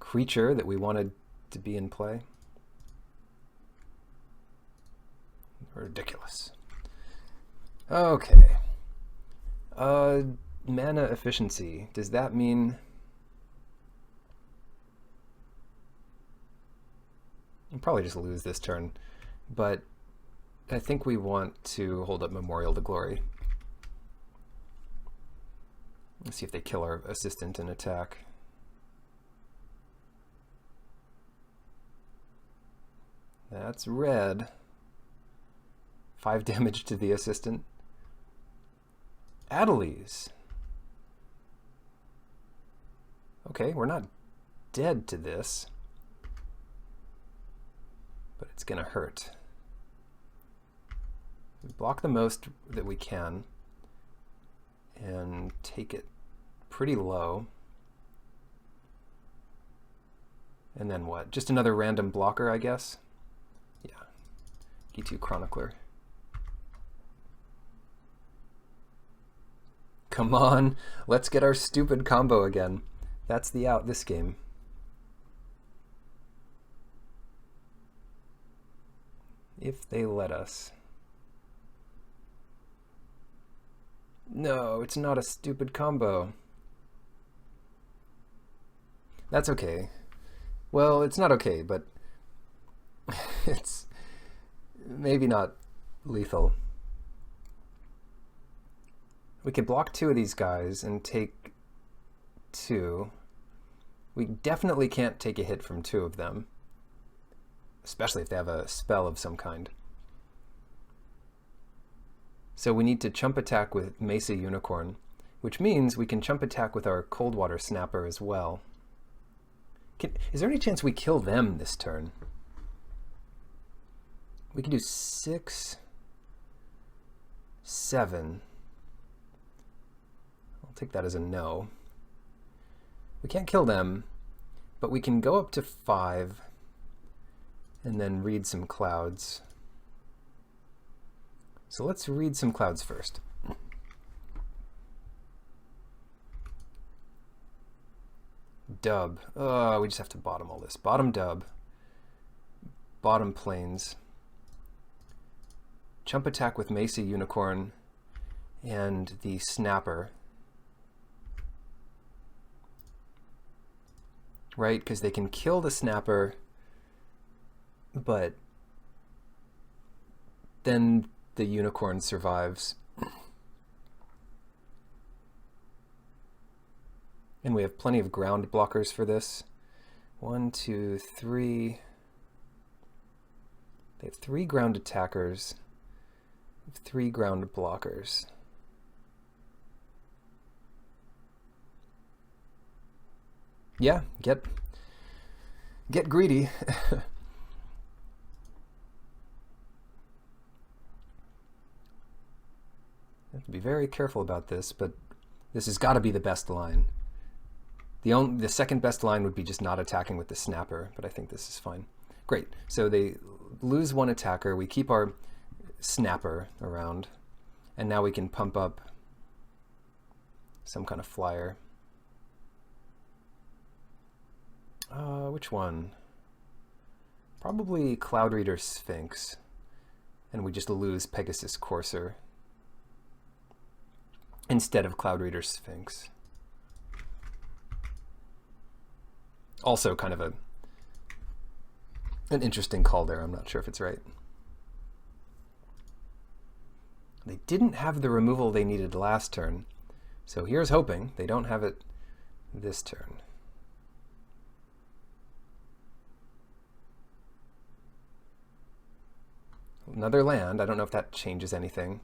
creature that we wanted to be in play. Ridiculous. Okay. Mana efficiency. Does that mean... I'll probably just lose this turn, but I think we want to hold up Memorial to Glory. Let's see if they kill our assistant in attack. That's red. 5 damage to the assistant. Adelise. Okay, we're not dead to this, but it's gonna hurt. We block the most that we can and take it pretty low. And then what? Just another random blocker, I guess? Yeah. E2 Chronicler. Come on, let's get our stupid combo again. That's the out this game. If they let us. No, it's not a stupid combo. That's okay. Well, it's not okay, but it's maybe not lethal. We could block 2 of these guys and take 2. We definitely can't take a hit from 2 of them, especially if they have a spell of some kind. So we need to chump attack with Mesa Unicorn, which means we can chump attack with our Coldwater Snapper as well. Is there any chance we kill them this turn? We can do 6, 7. I'll take that as a no. We can't kill them, but we can go up to 5 and then read some clouds. So let's read some clouds first. Dub. Oh, we just have to bottom all this. Bottom dub. Bottom plains. Chump attack with Mesa Unicorn and the Snapper. Right? Because they can kill the Snapper, but then the unicorn survives. And we have plenty of ground blockers for this. 1, 2, 3. They have 3 ground attackers. 3 ground blockers. Yeah, get greedy. Have to be very careful about this, but this has got to be the best line. The second best line would be just not attacking with the snapper, but I think this is fine. Great. So they lose 1 attacker. We keep our snapper around, and now we can pump up some kind of flyer. Which one? Probably Cloud Reader Sphinx, and we just lose Pegasus Courser instead of Cloud Reader Sphinx. Also kind of an interesting call there. I'm not sure if it's right. They didn't have the removal they needed last turn, so here's hoping they don't have it this turn. Another land. I don't know if that changes anything.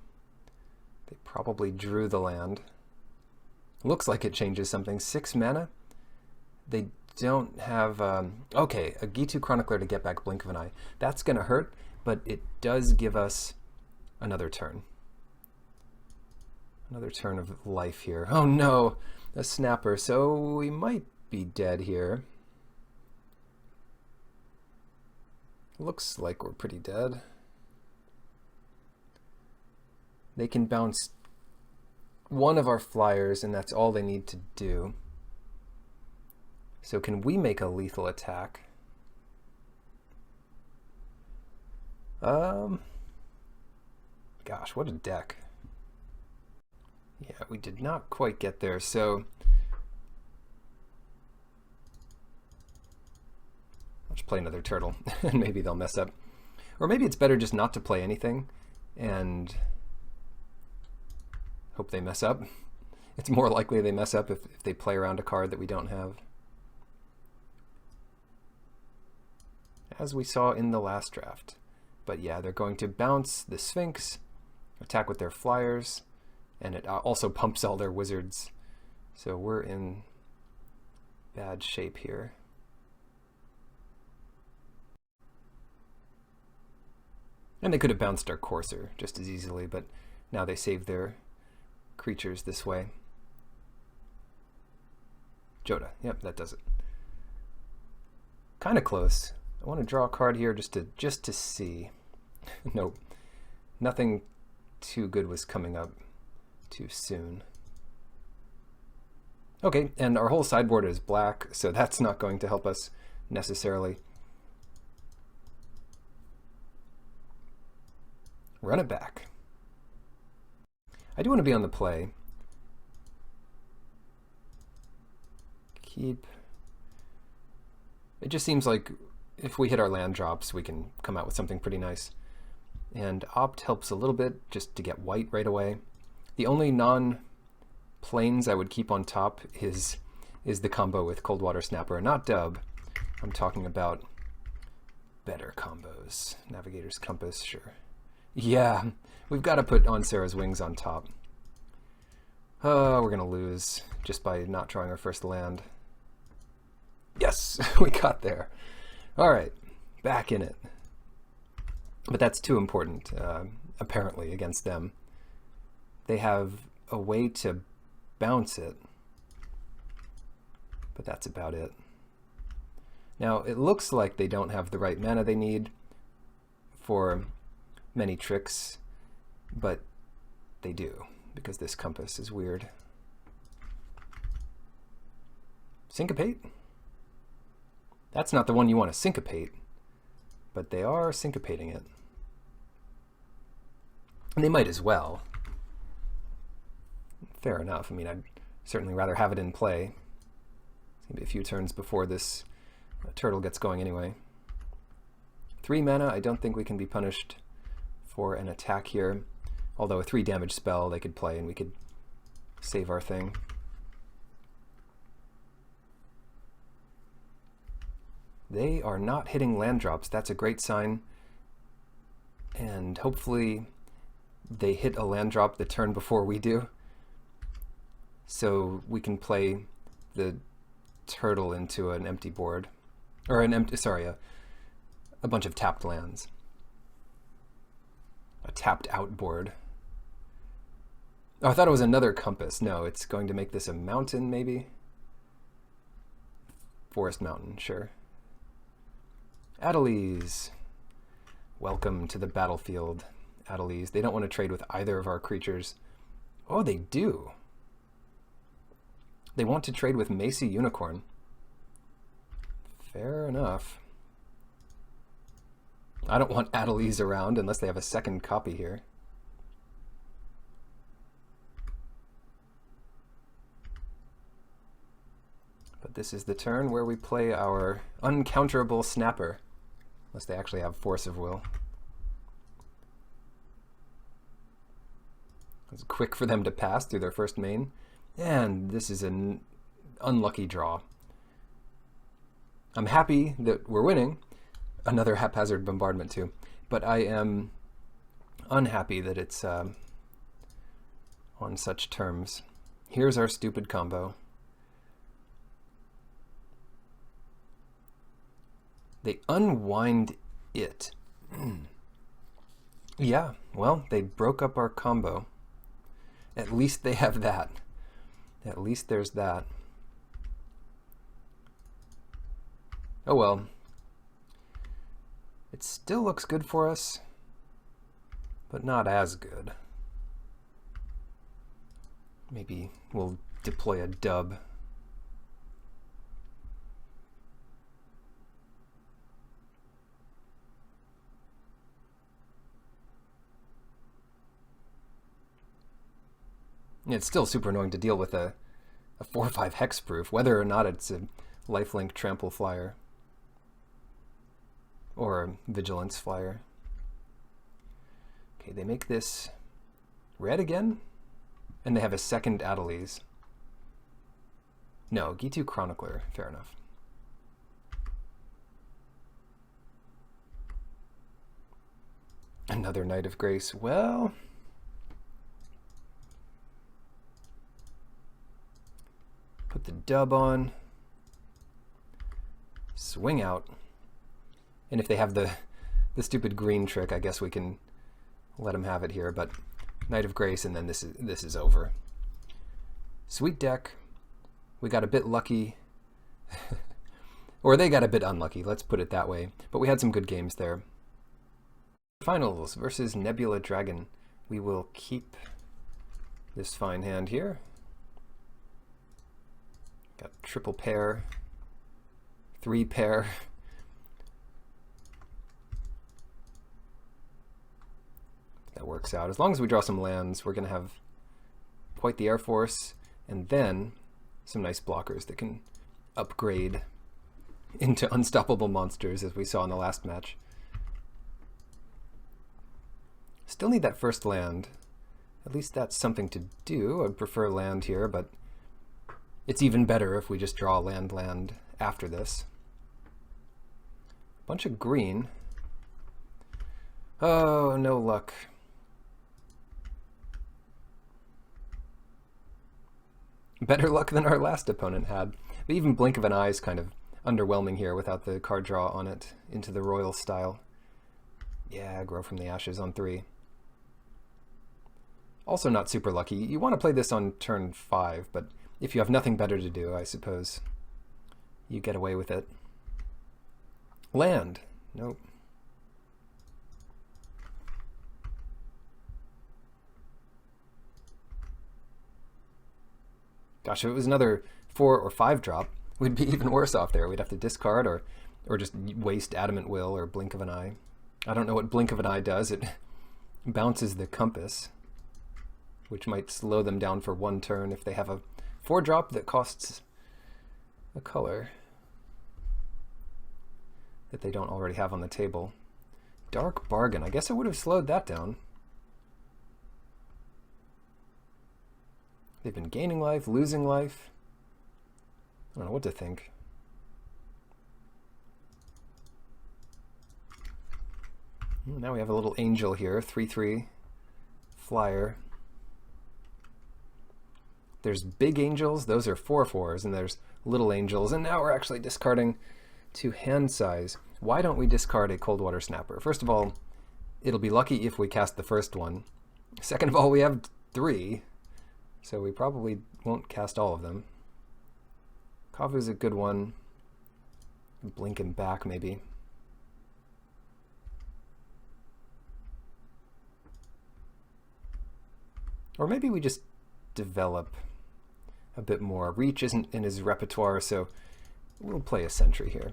They probably drew the land. Looks like it changes something. 6 mana. They don't have... okay, a Gitu Chronicler to get back Blink of an Eye. That's going to hurt, but it does give us another turn. Another turn of life here. Oh no! A snapper. So we might be dead here. Looks like we're pretty dead. They can bounce 1 of our flyers, and that's all they need to do. So can we make a lethal attack? Gosh, what a deck. Yeah, we did not quite get there, so I'll just play another turtle, and maybe they'll mess up. Or maybe it's better just not to play anything, and hope they mess up. It's more likely they mess up if they play around a card that we don't have. As we saw in the last draft. But yeah, they're going to bounce the Sphinx, attack with their flyers, and it also pumps all their wizards. So we're in bad shape here. And they could have bounced our Courser just as easily, but now they save their creatures this way. Joda, yep, that does it. Kind of close. I want to draw a card here just to see. Nope, nothing too good was coming up too soon. Okay, and our whole sideboard is black, so that's not going to help us necessarily. Run it back. I do want to be on the play. Keep. It just seems like if we hit our land drops, we can come out with something pretty nice. And opt helps a little bit just to get white right away. The only non-planes I would keep on top is the combo with Coldwater Snapper, not Dub. I'm talking about better combos. Navigator's Compass, sure. Yeah, we've got to put On Sarah's Wings on top. We're going to lose just by not drawing our first land. Yes, we got there. All right, back in it. But that's too important, apparently, against them. They have a way to bounce it, but that's about it. Now, it looks like they don't have the right mana they need for many tricks, but they do, because this compass is weird. Syncopate? That's not the one you want to syncopate, but they are syncopating it. And they might as well. Fair enough. I mean, I'd certainly rather have it in play. It's going to be a few turns before this turtle gets going anyway. 3 mana, I don't think we can be punished for an attack here. Although a 3 damage spell they could play and we could save our thing. They are not hitting land drops. That's a great sign. And hopefully they hit a land drop the turn before we do. So we can play the turtle into an empty board. Or an empty, sorry, a bunch of tapped lands. A tapped out board. Oh, I thought it was another compass. No, it's going to make this a mountain, maybe? Forest mountain, sure. Adelies. Welcome to the battlefield, Adelies. They don't want to trade with either of our creatures. Oh, they do. They want to trade with Macy Unicorn. Fair enough. I don't want Adelies around unless they have a second copy here. But this is the turn where we play our uncounterable snapper. Unless they actually have force of will. It's quick for them to pass through their first main. And this is an unlucky draw. I'm happy that we're winning. Another haphazard bombardment too. But I am unhappy that it's on such terms. Here's our stupid combo. They unwind it. Yeah, well, they broke up our combo. At least they have that. At least there's that. Oh well. It still looks good for us, but not as good. Maybe we'll deploy a dub. It's still super annoying to deal with a 4/5 hexproof, whether or not it's a lifelink trample flyer or a vigilance flyer. Okay, they make this red again, and they have a second Adelies. No, Gitu Chronicler, fair enough. Another Knight of Grace. Well, put the dub on, swing out, and if they have the stupid green trick, I guess we can let them have it here, but Knight of Grace, and then this is over. Sweet deck. We got a bit lucky, or they got a bit unlucky, let's put it that way, but we had some good games there. Finals versus Nebula Dragon. We will keep this fine hand here. Got triple pair, 3 pair. That works out. As long as we draw some lands, we're going to have quite the Air Force, and then some nice blockers that can upgrade into unstoppable monsters, as we saw in the last match. Still need that first land. At least that's something to do. I'd prefer land here, but it's even better if we just draw land after this. Bunch of green. Oh, no luck. Better luck than our last opponent had. But even Blink of an Eye is kind of underwhelming here without the card draw on it into the royal style. Yeah, Grow from the Ashes on 3. Also not super lucky. You want to play this on turn 5, but if you have nothing better to do, I suppose you get away with it. Land. Nope. Gosh, if it was another 4 or 5 drop, we'd be even worse off there. We'd have to discard or just waste Adamant Will or Blink of an Eye. I don't know what Blink of an Eye does. It bounces the compass, which might slow them down for 1 turn if they have a 4-drop that costs a color that they don't already have on the table. Dark Bargain. I guess I would have slowed that down. They've been gaining life, losing life. I don't know what to think. Now we have a little angel here, 3/3 flyer. There's big angels, those are 4/4s, and there's little angels, and now we're actually discarding to hand size. Why don't we discard a Cold Water Snapper? First of all, it'll be lucky if we cast the first one. Second of all, we have 3, so we probably won't cast all of them. Kavu's a good one. Blink him back, maybe. Or maybe we just develop a bit more. Reach isn't in his repertoire, so we'll play a Sentry here.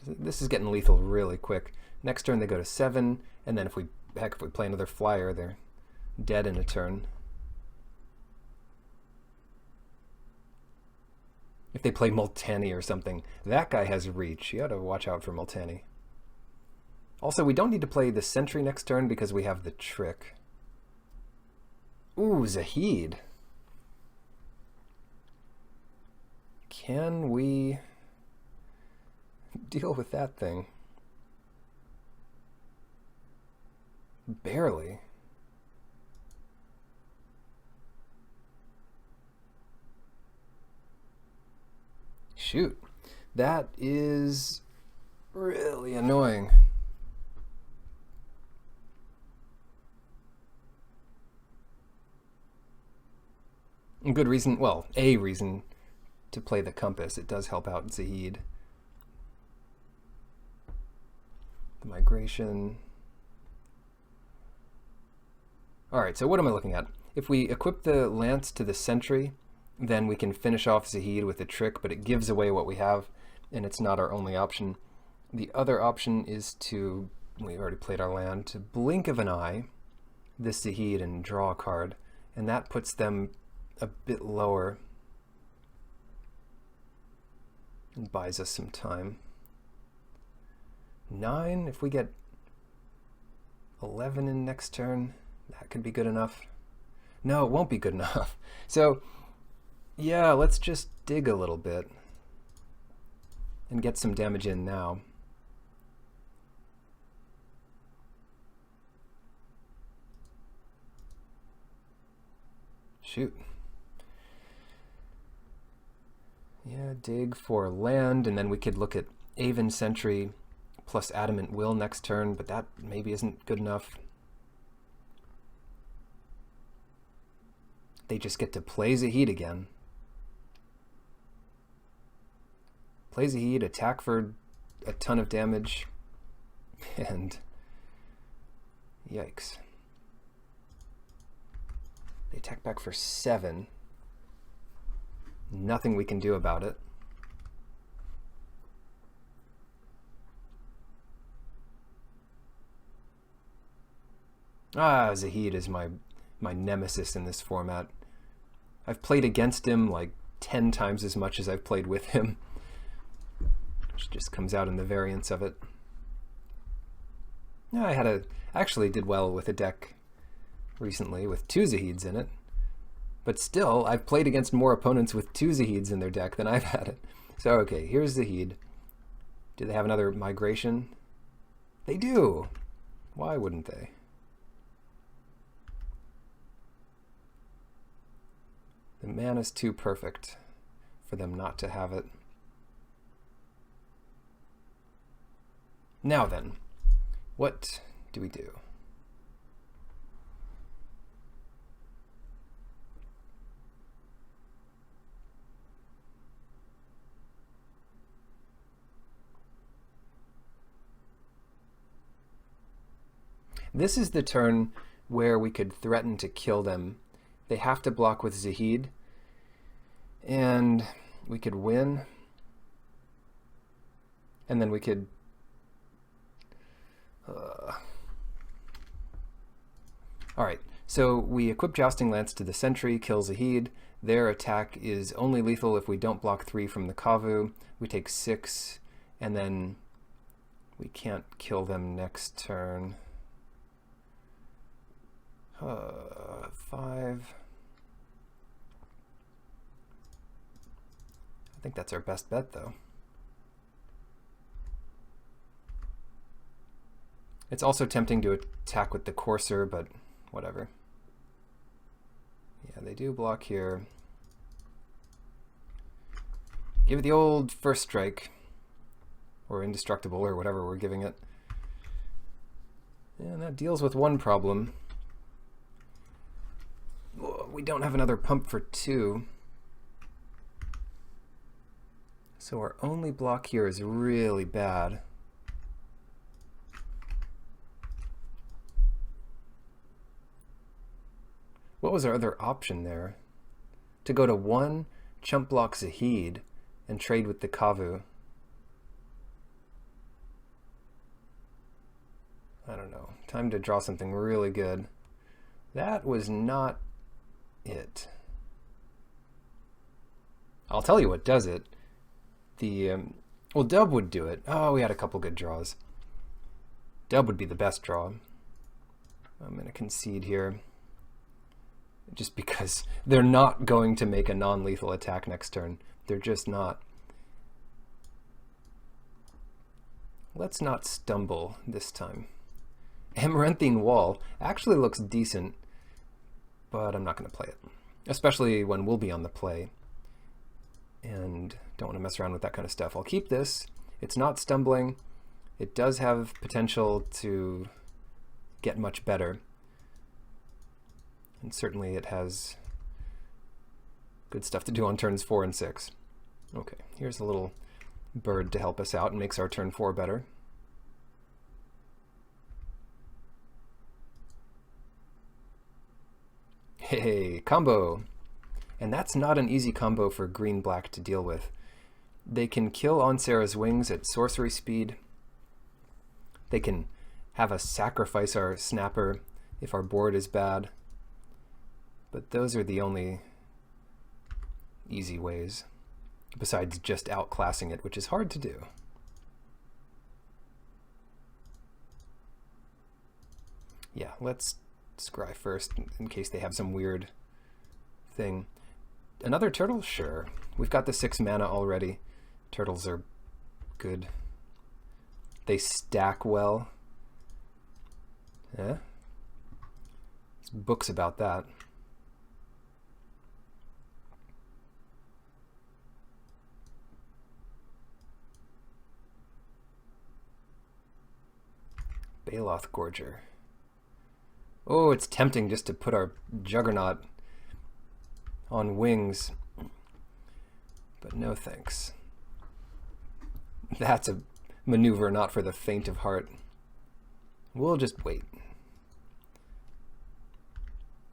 This is getting lethal really quick. Next turn they go to 7, and then if we play another flyer, they're dead in a turn. If they play Multani or something, that guy has reach. You gotta watch out for Multani. Also, we don't need to play the Sentry next turn because we have the Trick. Ooh, Zahid. Can we deal with that thing? Barely. Shoot. That is really annoying. Good reason, well, a reason to play the Compass. It does help out Zahid. The Migration. Alright, so what am I looking at? If we equip the Lance to the Sentry, then we can finish off Zahid with a Trick, but it gives away what we have, and it's not our only option. The other option is to, we already played our land, to blink of an eye this Zahid and draw a card, and that puts them a bit lower and buys us some time. 9, if we get 11 in next turn, that could be good enough. No, it won't be good enough. So, yeah, let's just dig a little bit and get some damage in now. Shoot. Yeah, dig for land, and then we could look at Aven Sentry plus Adamant Will next turn, but that maybe isn't good enough. They just get to play Zahid again. Play Zahid, attack for a ton of damage, and yikes. They attack back for 7. Nothing we can do about it. Zahid is my nemesis in this format. I've played against him like 10 times as much as I've played with him. Which just comes out in the variance of it. Yeah, I actually did well with a deck recently with 2 Zahids in it. But still, I've played against more opponents with 2 Zahids in their deck than I've had it. So, okay, here's Zahid. Do they have another Migration? They do! Why wouldn't they? The mana's too perfect for them not to have it. Now then, what do we do? This is the turn where we could threaten to kill them. They have to block with Zahid, and we could win, and then we could Alright, so we equip Jousting Lance to the Sentry, kill Zahid. Their attack is only lethal if we don't block 3 from the Kavu. We take 6. and then we can't kill them next turn. 5. I think that's our best bet, though. It's also tempting to attack with the Courser, but whatever. Yeah, they do block here. Give it the old first strike, or indestructible, or whatever we're giving it. And that deals with one problem. We don't have another pump for 2. So our only block here is really bad. What was our other option there? To go to 1, chump block Zahid, and trade with the Kavu. I don't know. Time to draw something really good. That was not it. I'll tell you what does it. Well, Dub would do it. Oh, we had a couple good draws. Dub would be the best draw. I'm going to concede here. Just because they're not going to make a non-lethal attack next turn. They're just not. Let's not stumble this time. Amaranthine Wall actually looks decent, but I'm not going to play it. Especially when we'll be on the play. And don't want to mess around with that kind of stuff. I'll keep this. It's not stumbling. It does have potential to get much better. And certainly it has good stuff to do on turns 4 and 6. Okay, here's a little bird to help us out and makes our turn 4 better. Hey, combo! And that's not an easy combo for green-black to deal with. They can kill on Sarah's wings at sorcery speed. They can have us sacrifice our snapper if our board is bad. But those are the only easy ways, besides just outclassing it, which is hard to do. Yeah, let's scry first in case they have some weird thing. Another turtle? Sure. We've got the 6 mana already. Turtles are good. They stack well. Yeah? There's books about that. Baloth Gorger. Oh, it's tempting just to put our Juggernaut on wings. But no thanks. That's a maneuver not for the faint of heart. We'll just wait.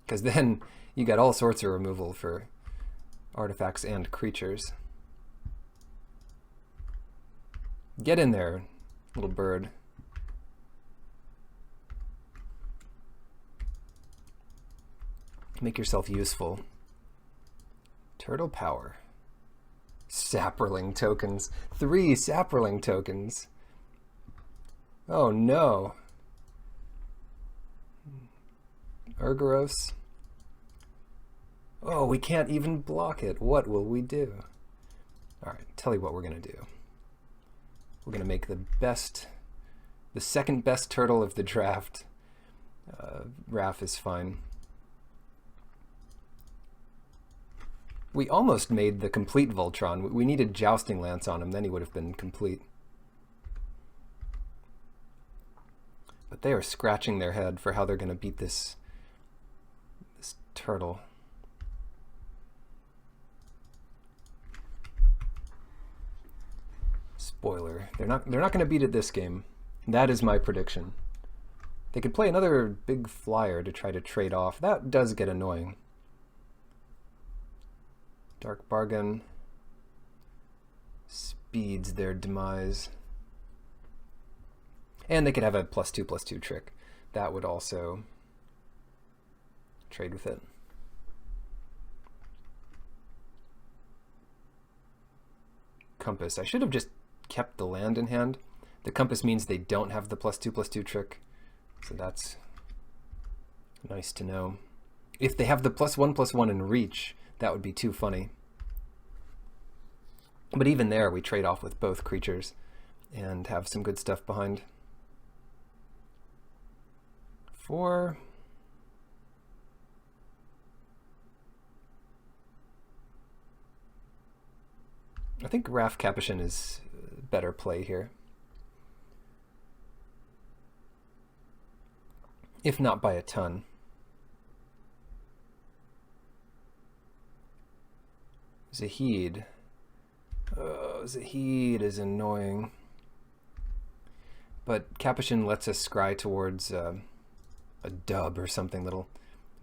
Because then you got all sorts of removal for artifacts and creatures. Get in there, little bird. Make yourself useful. Turtle power. Sapperling tokens. 3 Sapperling tokens. Oh no. Urgaros. Oh, we can't even block it. What will we do? Alright, tell you what we're going to do. We're going to make the second best turtle of the draft. Raph is fine. We almost made the complete Voltron. We needed Jousting Lance on him, then he would have been complete. But they are scratching their head for how they're going to beat this turtle. Spoiler, they're not going to beat it this game. That is my prediction. They could play another big flyer to try to trade off. That does get annoying. Dark Bargain speeds their demise. And they could have a +2/+2 trick. That would also trade with it. Compass. I should have just kept the land in hand. The compass means they don't have the +2/+2 trick, so that's nice to know. If they have the +1/+1 in reach, that would be too funny. But even there, we trade off with both creatures and have some good stuff behind. 4. I think Raf Capuchin is a better play here. If not by a ton. Zahid. Oh, Zahid is annoying. But Capuchin lets us scry towards a dub or something that'll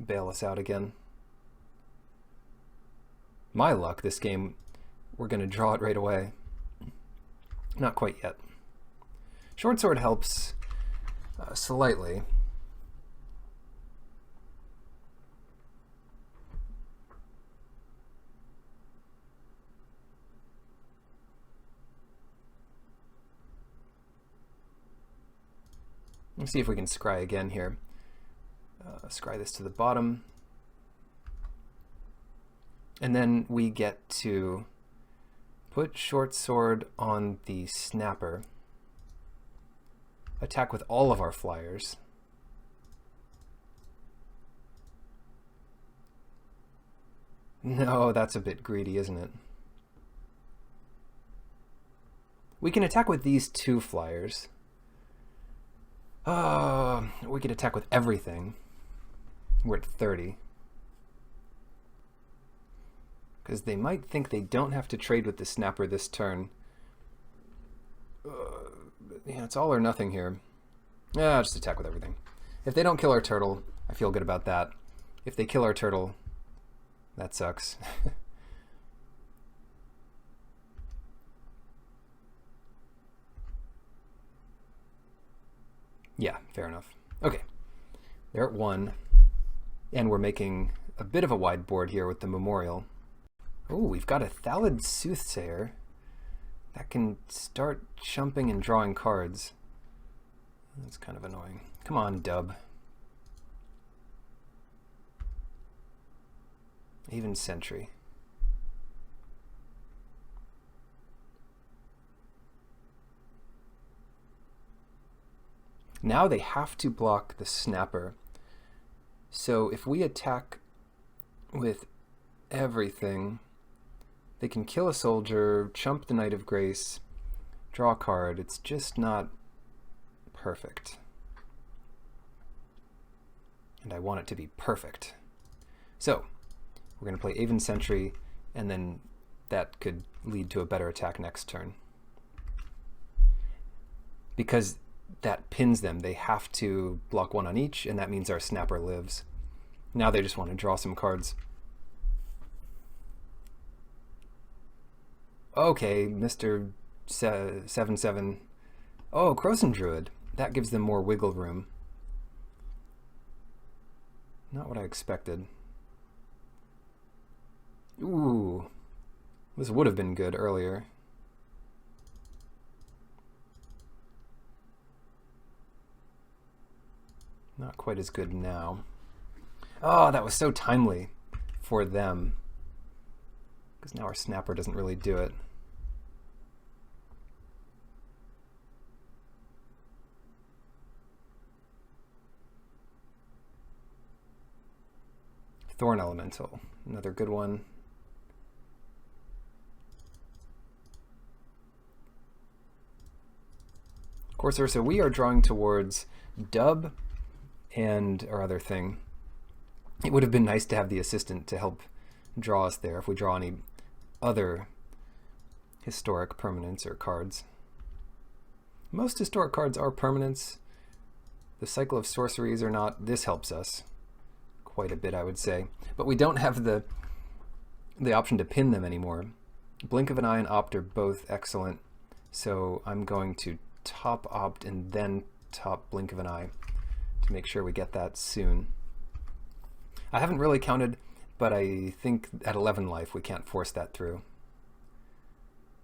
bail us out again. My luck, this game, we're going to draw it right away. Not quite yet. Short sword helps slightly. Let's see if we can scry again here. Scry this to the bottom. And then we get to put short sword on the snapper. Attack with all of our flyers. No, that's a bit greedy, isn't it? We can attack with these 2 flyers. We could attack with everything. We're at 30. Because they might think they don't have to trade with the snapper this turn. Yeah, it's all or nothing here. Yeah, I'll just attack with everything. If they don't kill our turtle, I feel good about that. If they kill our turtle, that sucks. Yeah, fair enough. Okay, they're at 1, and we're making a bit of a wide board here with the memorial. Oh, we've got a Thallid Soothsayer that can start chumping and drawing cards. That's kind of annoying. Come on, dub. Even Sentry. Now they have to block the snapper. So if we attack with everything, they can kill a soldier, chump the Knight of Grace, draw a card. It's just not perfect. And I want it to be perfect. So we're going to play Aven Sentry, and then that could lead to a better attack next turn. Because that pins them. They have to block 1 on each, and that means our snapper lives. Now they just want to draw some cards. Okay, Mr. 7/7. Oh, Krosan Druid. That gives them more wiggle room. Not what I expected. Ooh. This would have been good earlier. Not quite as good now. Oh, that was so timely for them. Because now our snapper doesn't really do it. Thorn Elemental, another good one. Corsair, so we are drawing towards dub and our other thing. It would have been nice to have the assistant to help draw us there if we draw any other historic permanents or cards. Most historic cards are permanents. The cycle of sorceries are not. This helps us quite a bit, I would say. But we don't have the option to pin them anymore. Blink of an Eye and Opt are both excellent, so I'm going to top Opt and then top Blink of an Eye to make sure we get that soon. I haven't really counted, but I think at 11 life we can't force that through.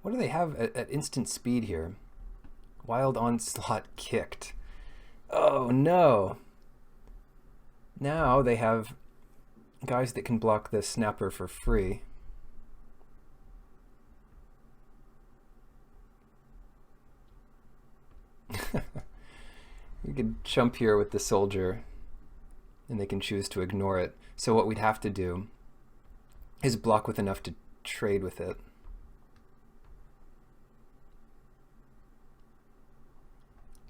What do they have at instant speed here? Wild Onslaught kicked. Oh no! Now they have guys that can block the snapper for free. We could jump here with the soldier, and they can choose to ignore it. So what we'd have to do is block with enough to trade with it.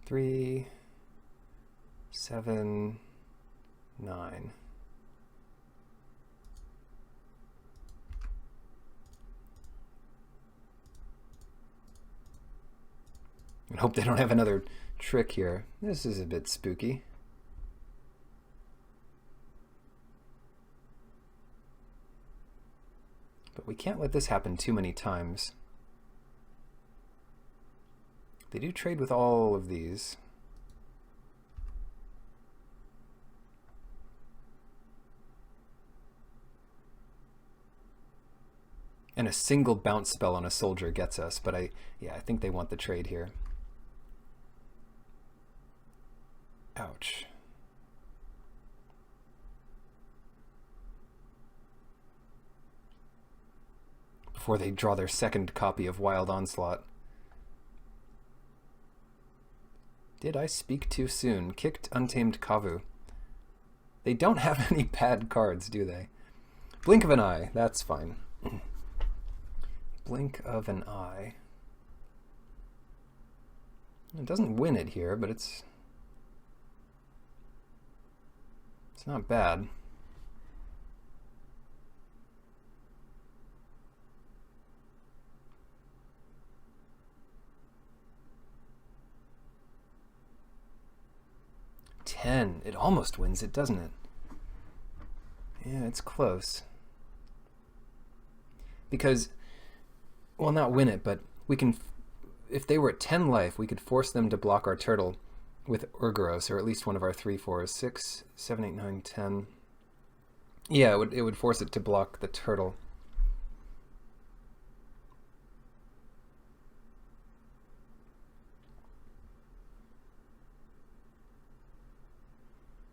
Three, 7, 9. And hope they don't have another trick here. This is a bit spooky. But we can't let this happen too many times. They do trade with all of these. And a single bounce spell on a soldier gets us, but I think they want the trade here. Ouch. Before they draw their second copy of Wild Onslaught. Did I speak too soon? Kicked Untamed Kavu. They don't have any bad cards, do they? Blink of an Eye, that's fine. Blink of an Eye. It doesn't win it here, but it's not bad. It almost wins it, doesn't it? Yeah, it's close. Because, well, not win it, but we can, if they were at 10 life, we could force them to block our turtle with Urgoros, or at least one of our 3/4s. 6, 7, 8, 9, 10. Yeah, it would force it to block the turtle.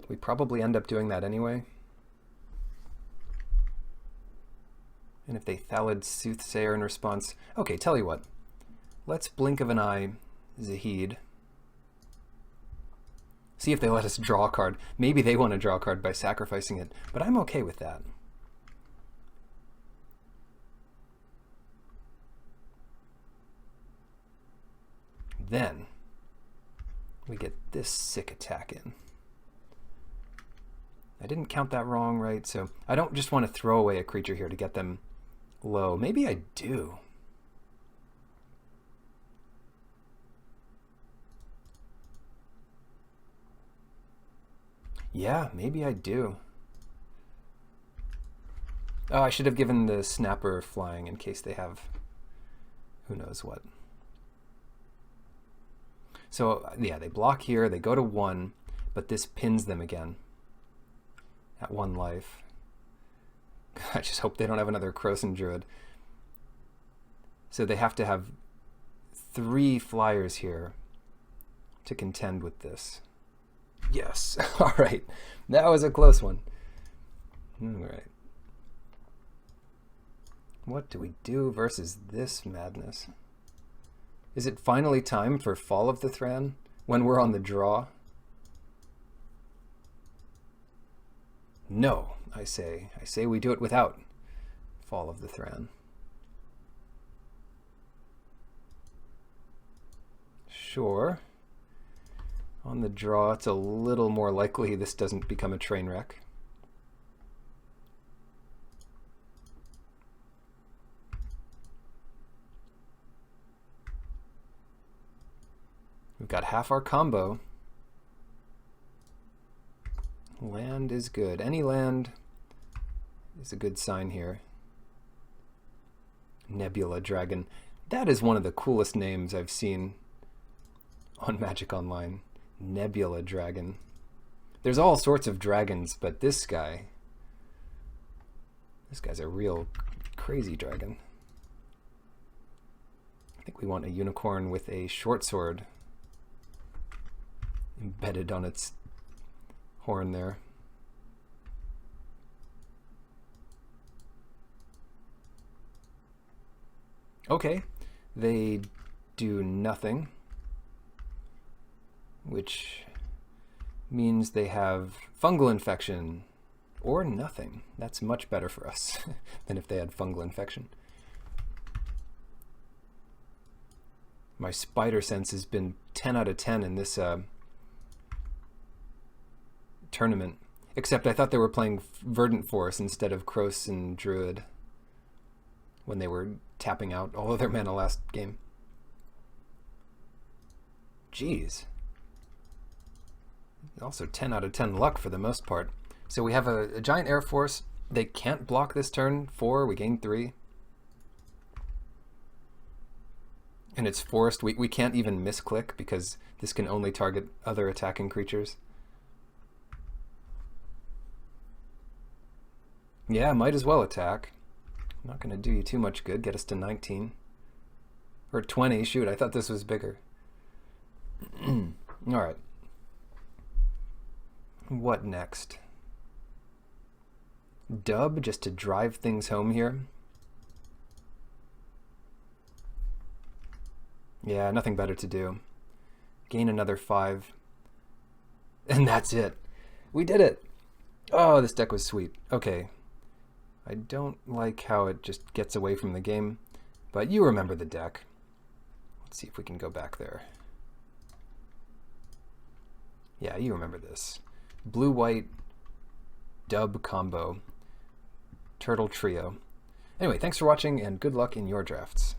We probably end up doing that anyway. And if they Thalid Soothsayer in response... Okay, tell you what. Let's Blink of an Eye Zahid. See if they let us draw a card. Maybe they want to draw a card by sacrificing it, but I'm okay with that. Then we get this sick attack in. I didn't count that wrong, right? So I don't just want to throw away a creature here to get them low. Maybe I do. Yeah, maybe I do. Oh, I should have given the snapper flying in case they have who knows what. So yeah, they block here, they go to 1, but this pins them again at 1 life. I just hope they don't have another Krosan Druid. So they have to have 3 flyers here to contend with this. Yes. All right. That was a close one. All right. What do we do versus this madness? Is it finally time for Fall of the Thran when we're on the draw? No, I say we do it without Fall of the Thran. Sure. On the draw, it's a little more likely this doesn't become a train wreck. We've got half our combo. Land is good. Any land is a good sign here. Nebula Dragon. That is one of the coolest names I've seen on Magic Online. Nebula Dragon. There's all sorts of dragons, but this guy's a real crazy dragon. I think we want a unicorn with a short sword embedded on its horn there. Okay, they do nothing, which means they have fungal infection or nothing. That's much better for us than if they had fungal infection. My spider sense has been 10 out of 10 in this tournament, except I thought they were playing Verdant Force instead of Kroos and Druid when they were tapping out all of their mana last game. Jeez. Also 10 out of 10 luck for the most part. So we have a giant Air Force. They can't block this turn. 4, we gain 3. And it's forced. We can't even misclick because this can only target other attacking creatures. Yeah, might as well attack. Not going to do you too much good. Get us to 19. Or 20. Shoot, I thought this was bigger. Alright. What next? Dub, just to drive things home here. Yeah, nothing better to do. Gain another 5. And that's it. We did it! Oh, this deck was sweet. Okay. I don't like how it just gets away from the game, but you remember the deck. Let's see if we can go back there. Yeah, you remember this. Blue-white dub combo. Turtle trio. Anyway, thanks for watching and good luck in your drafts.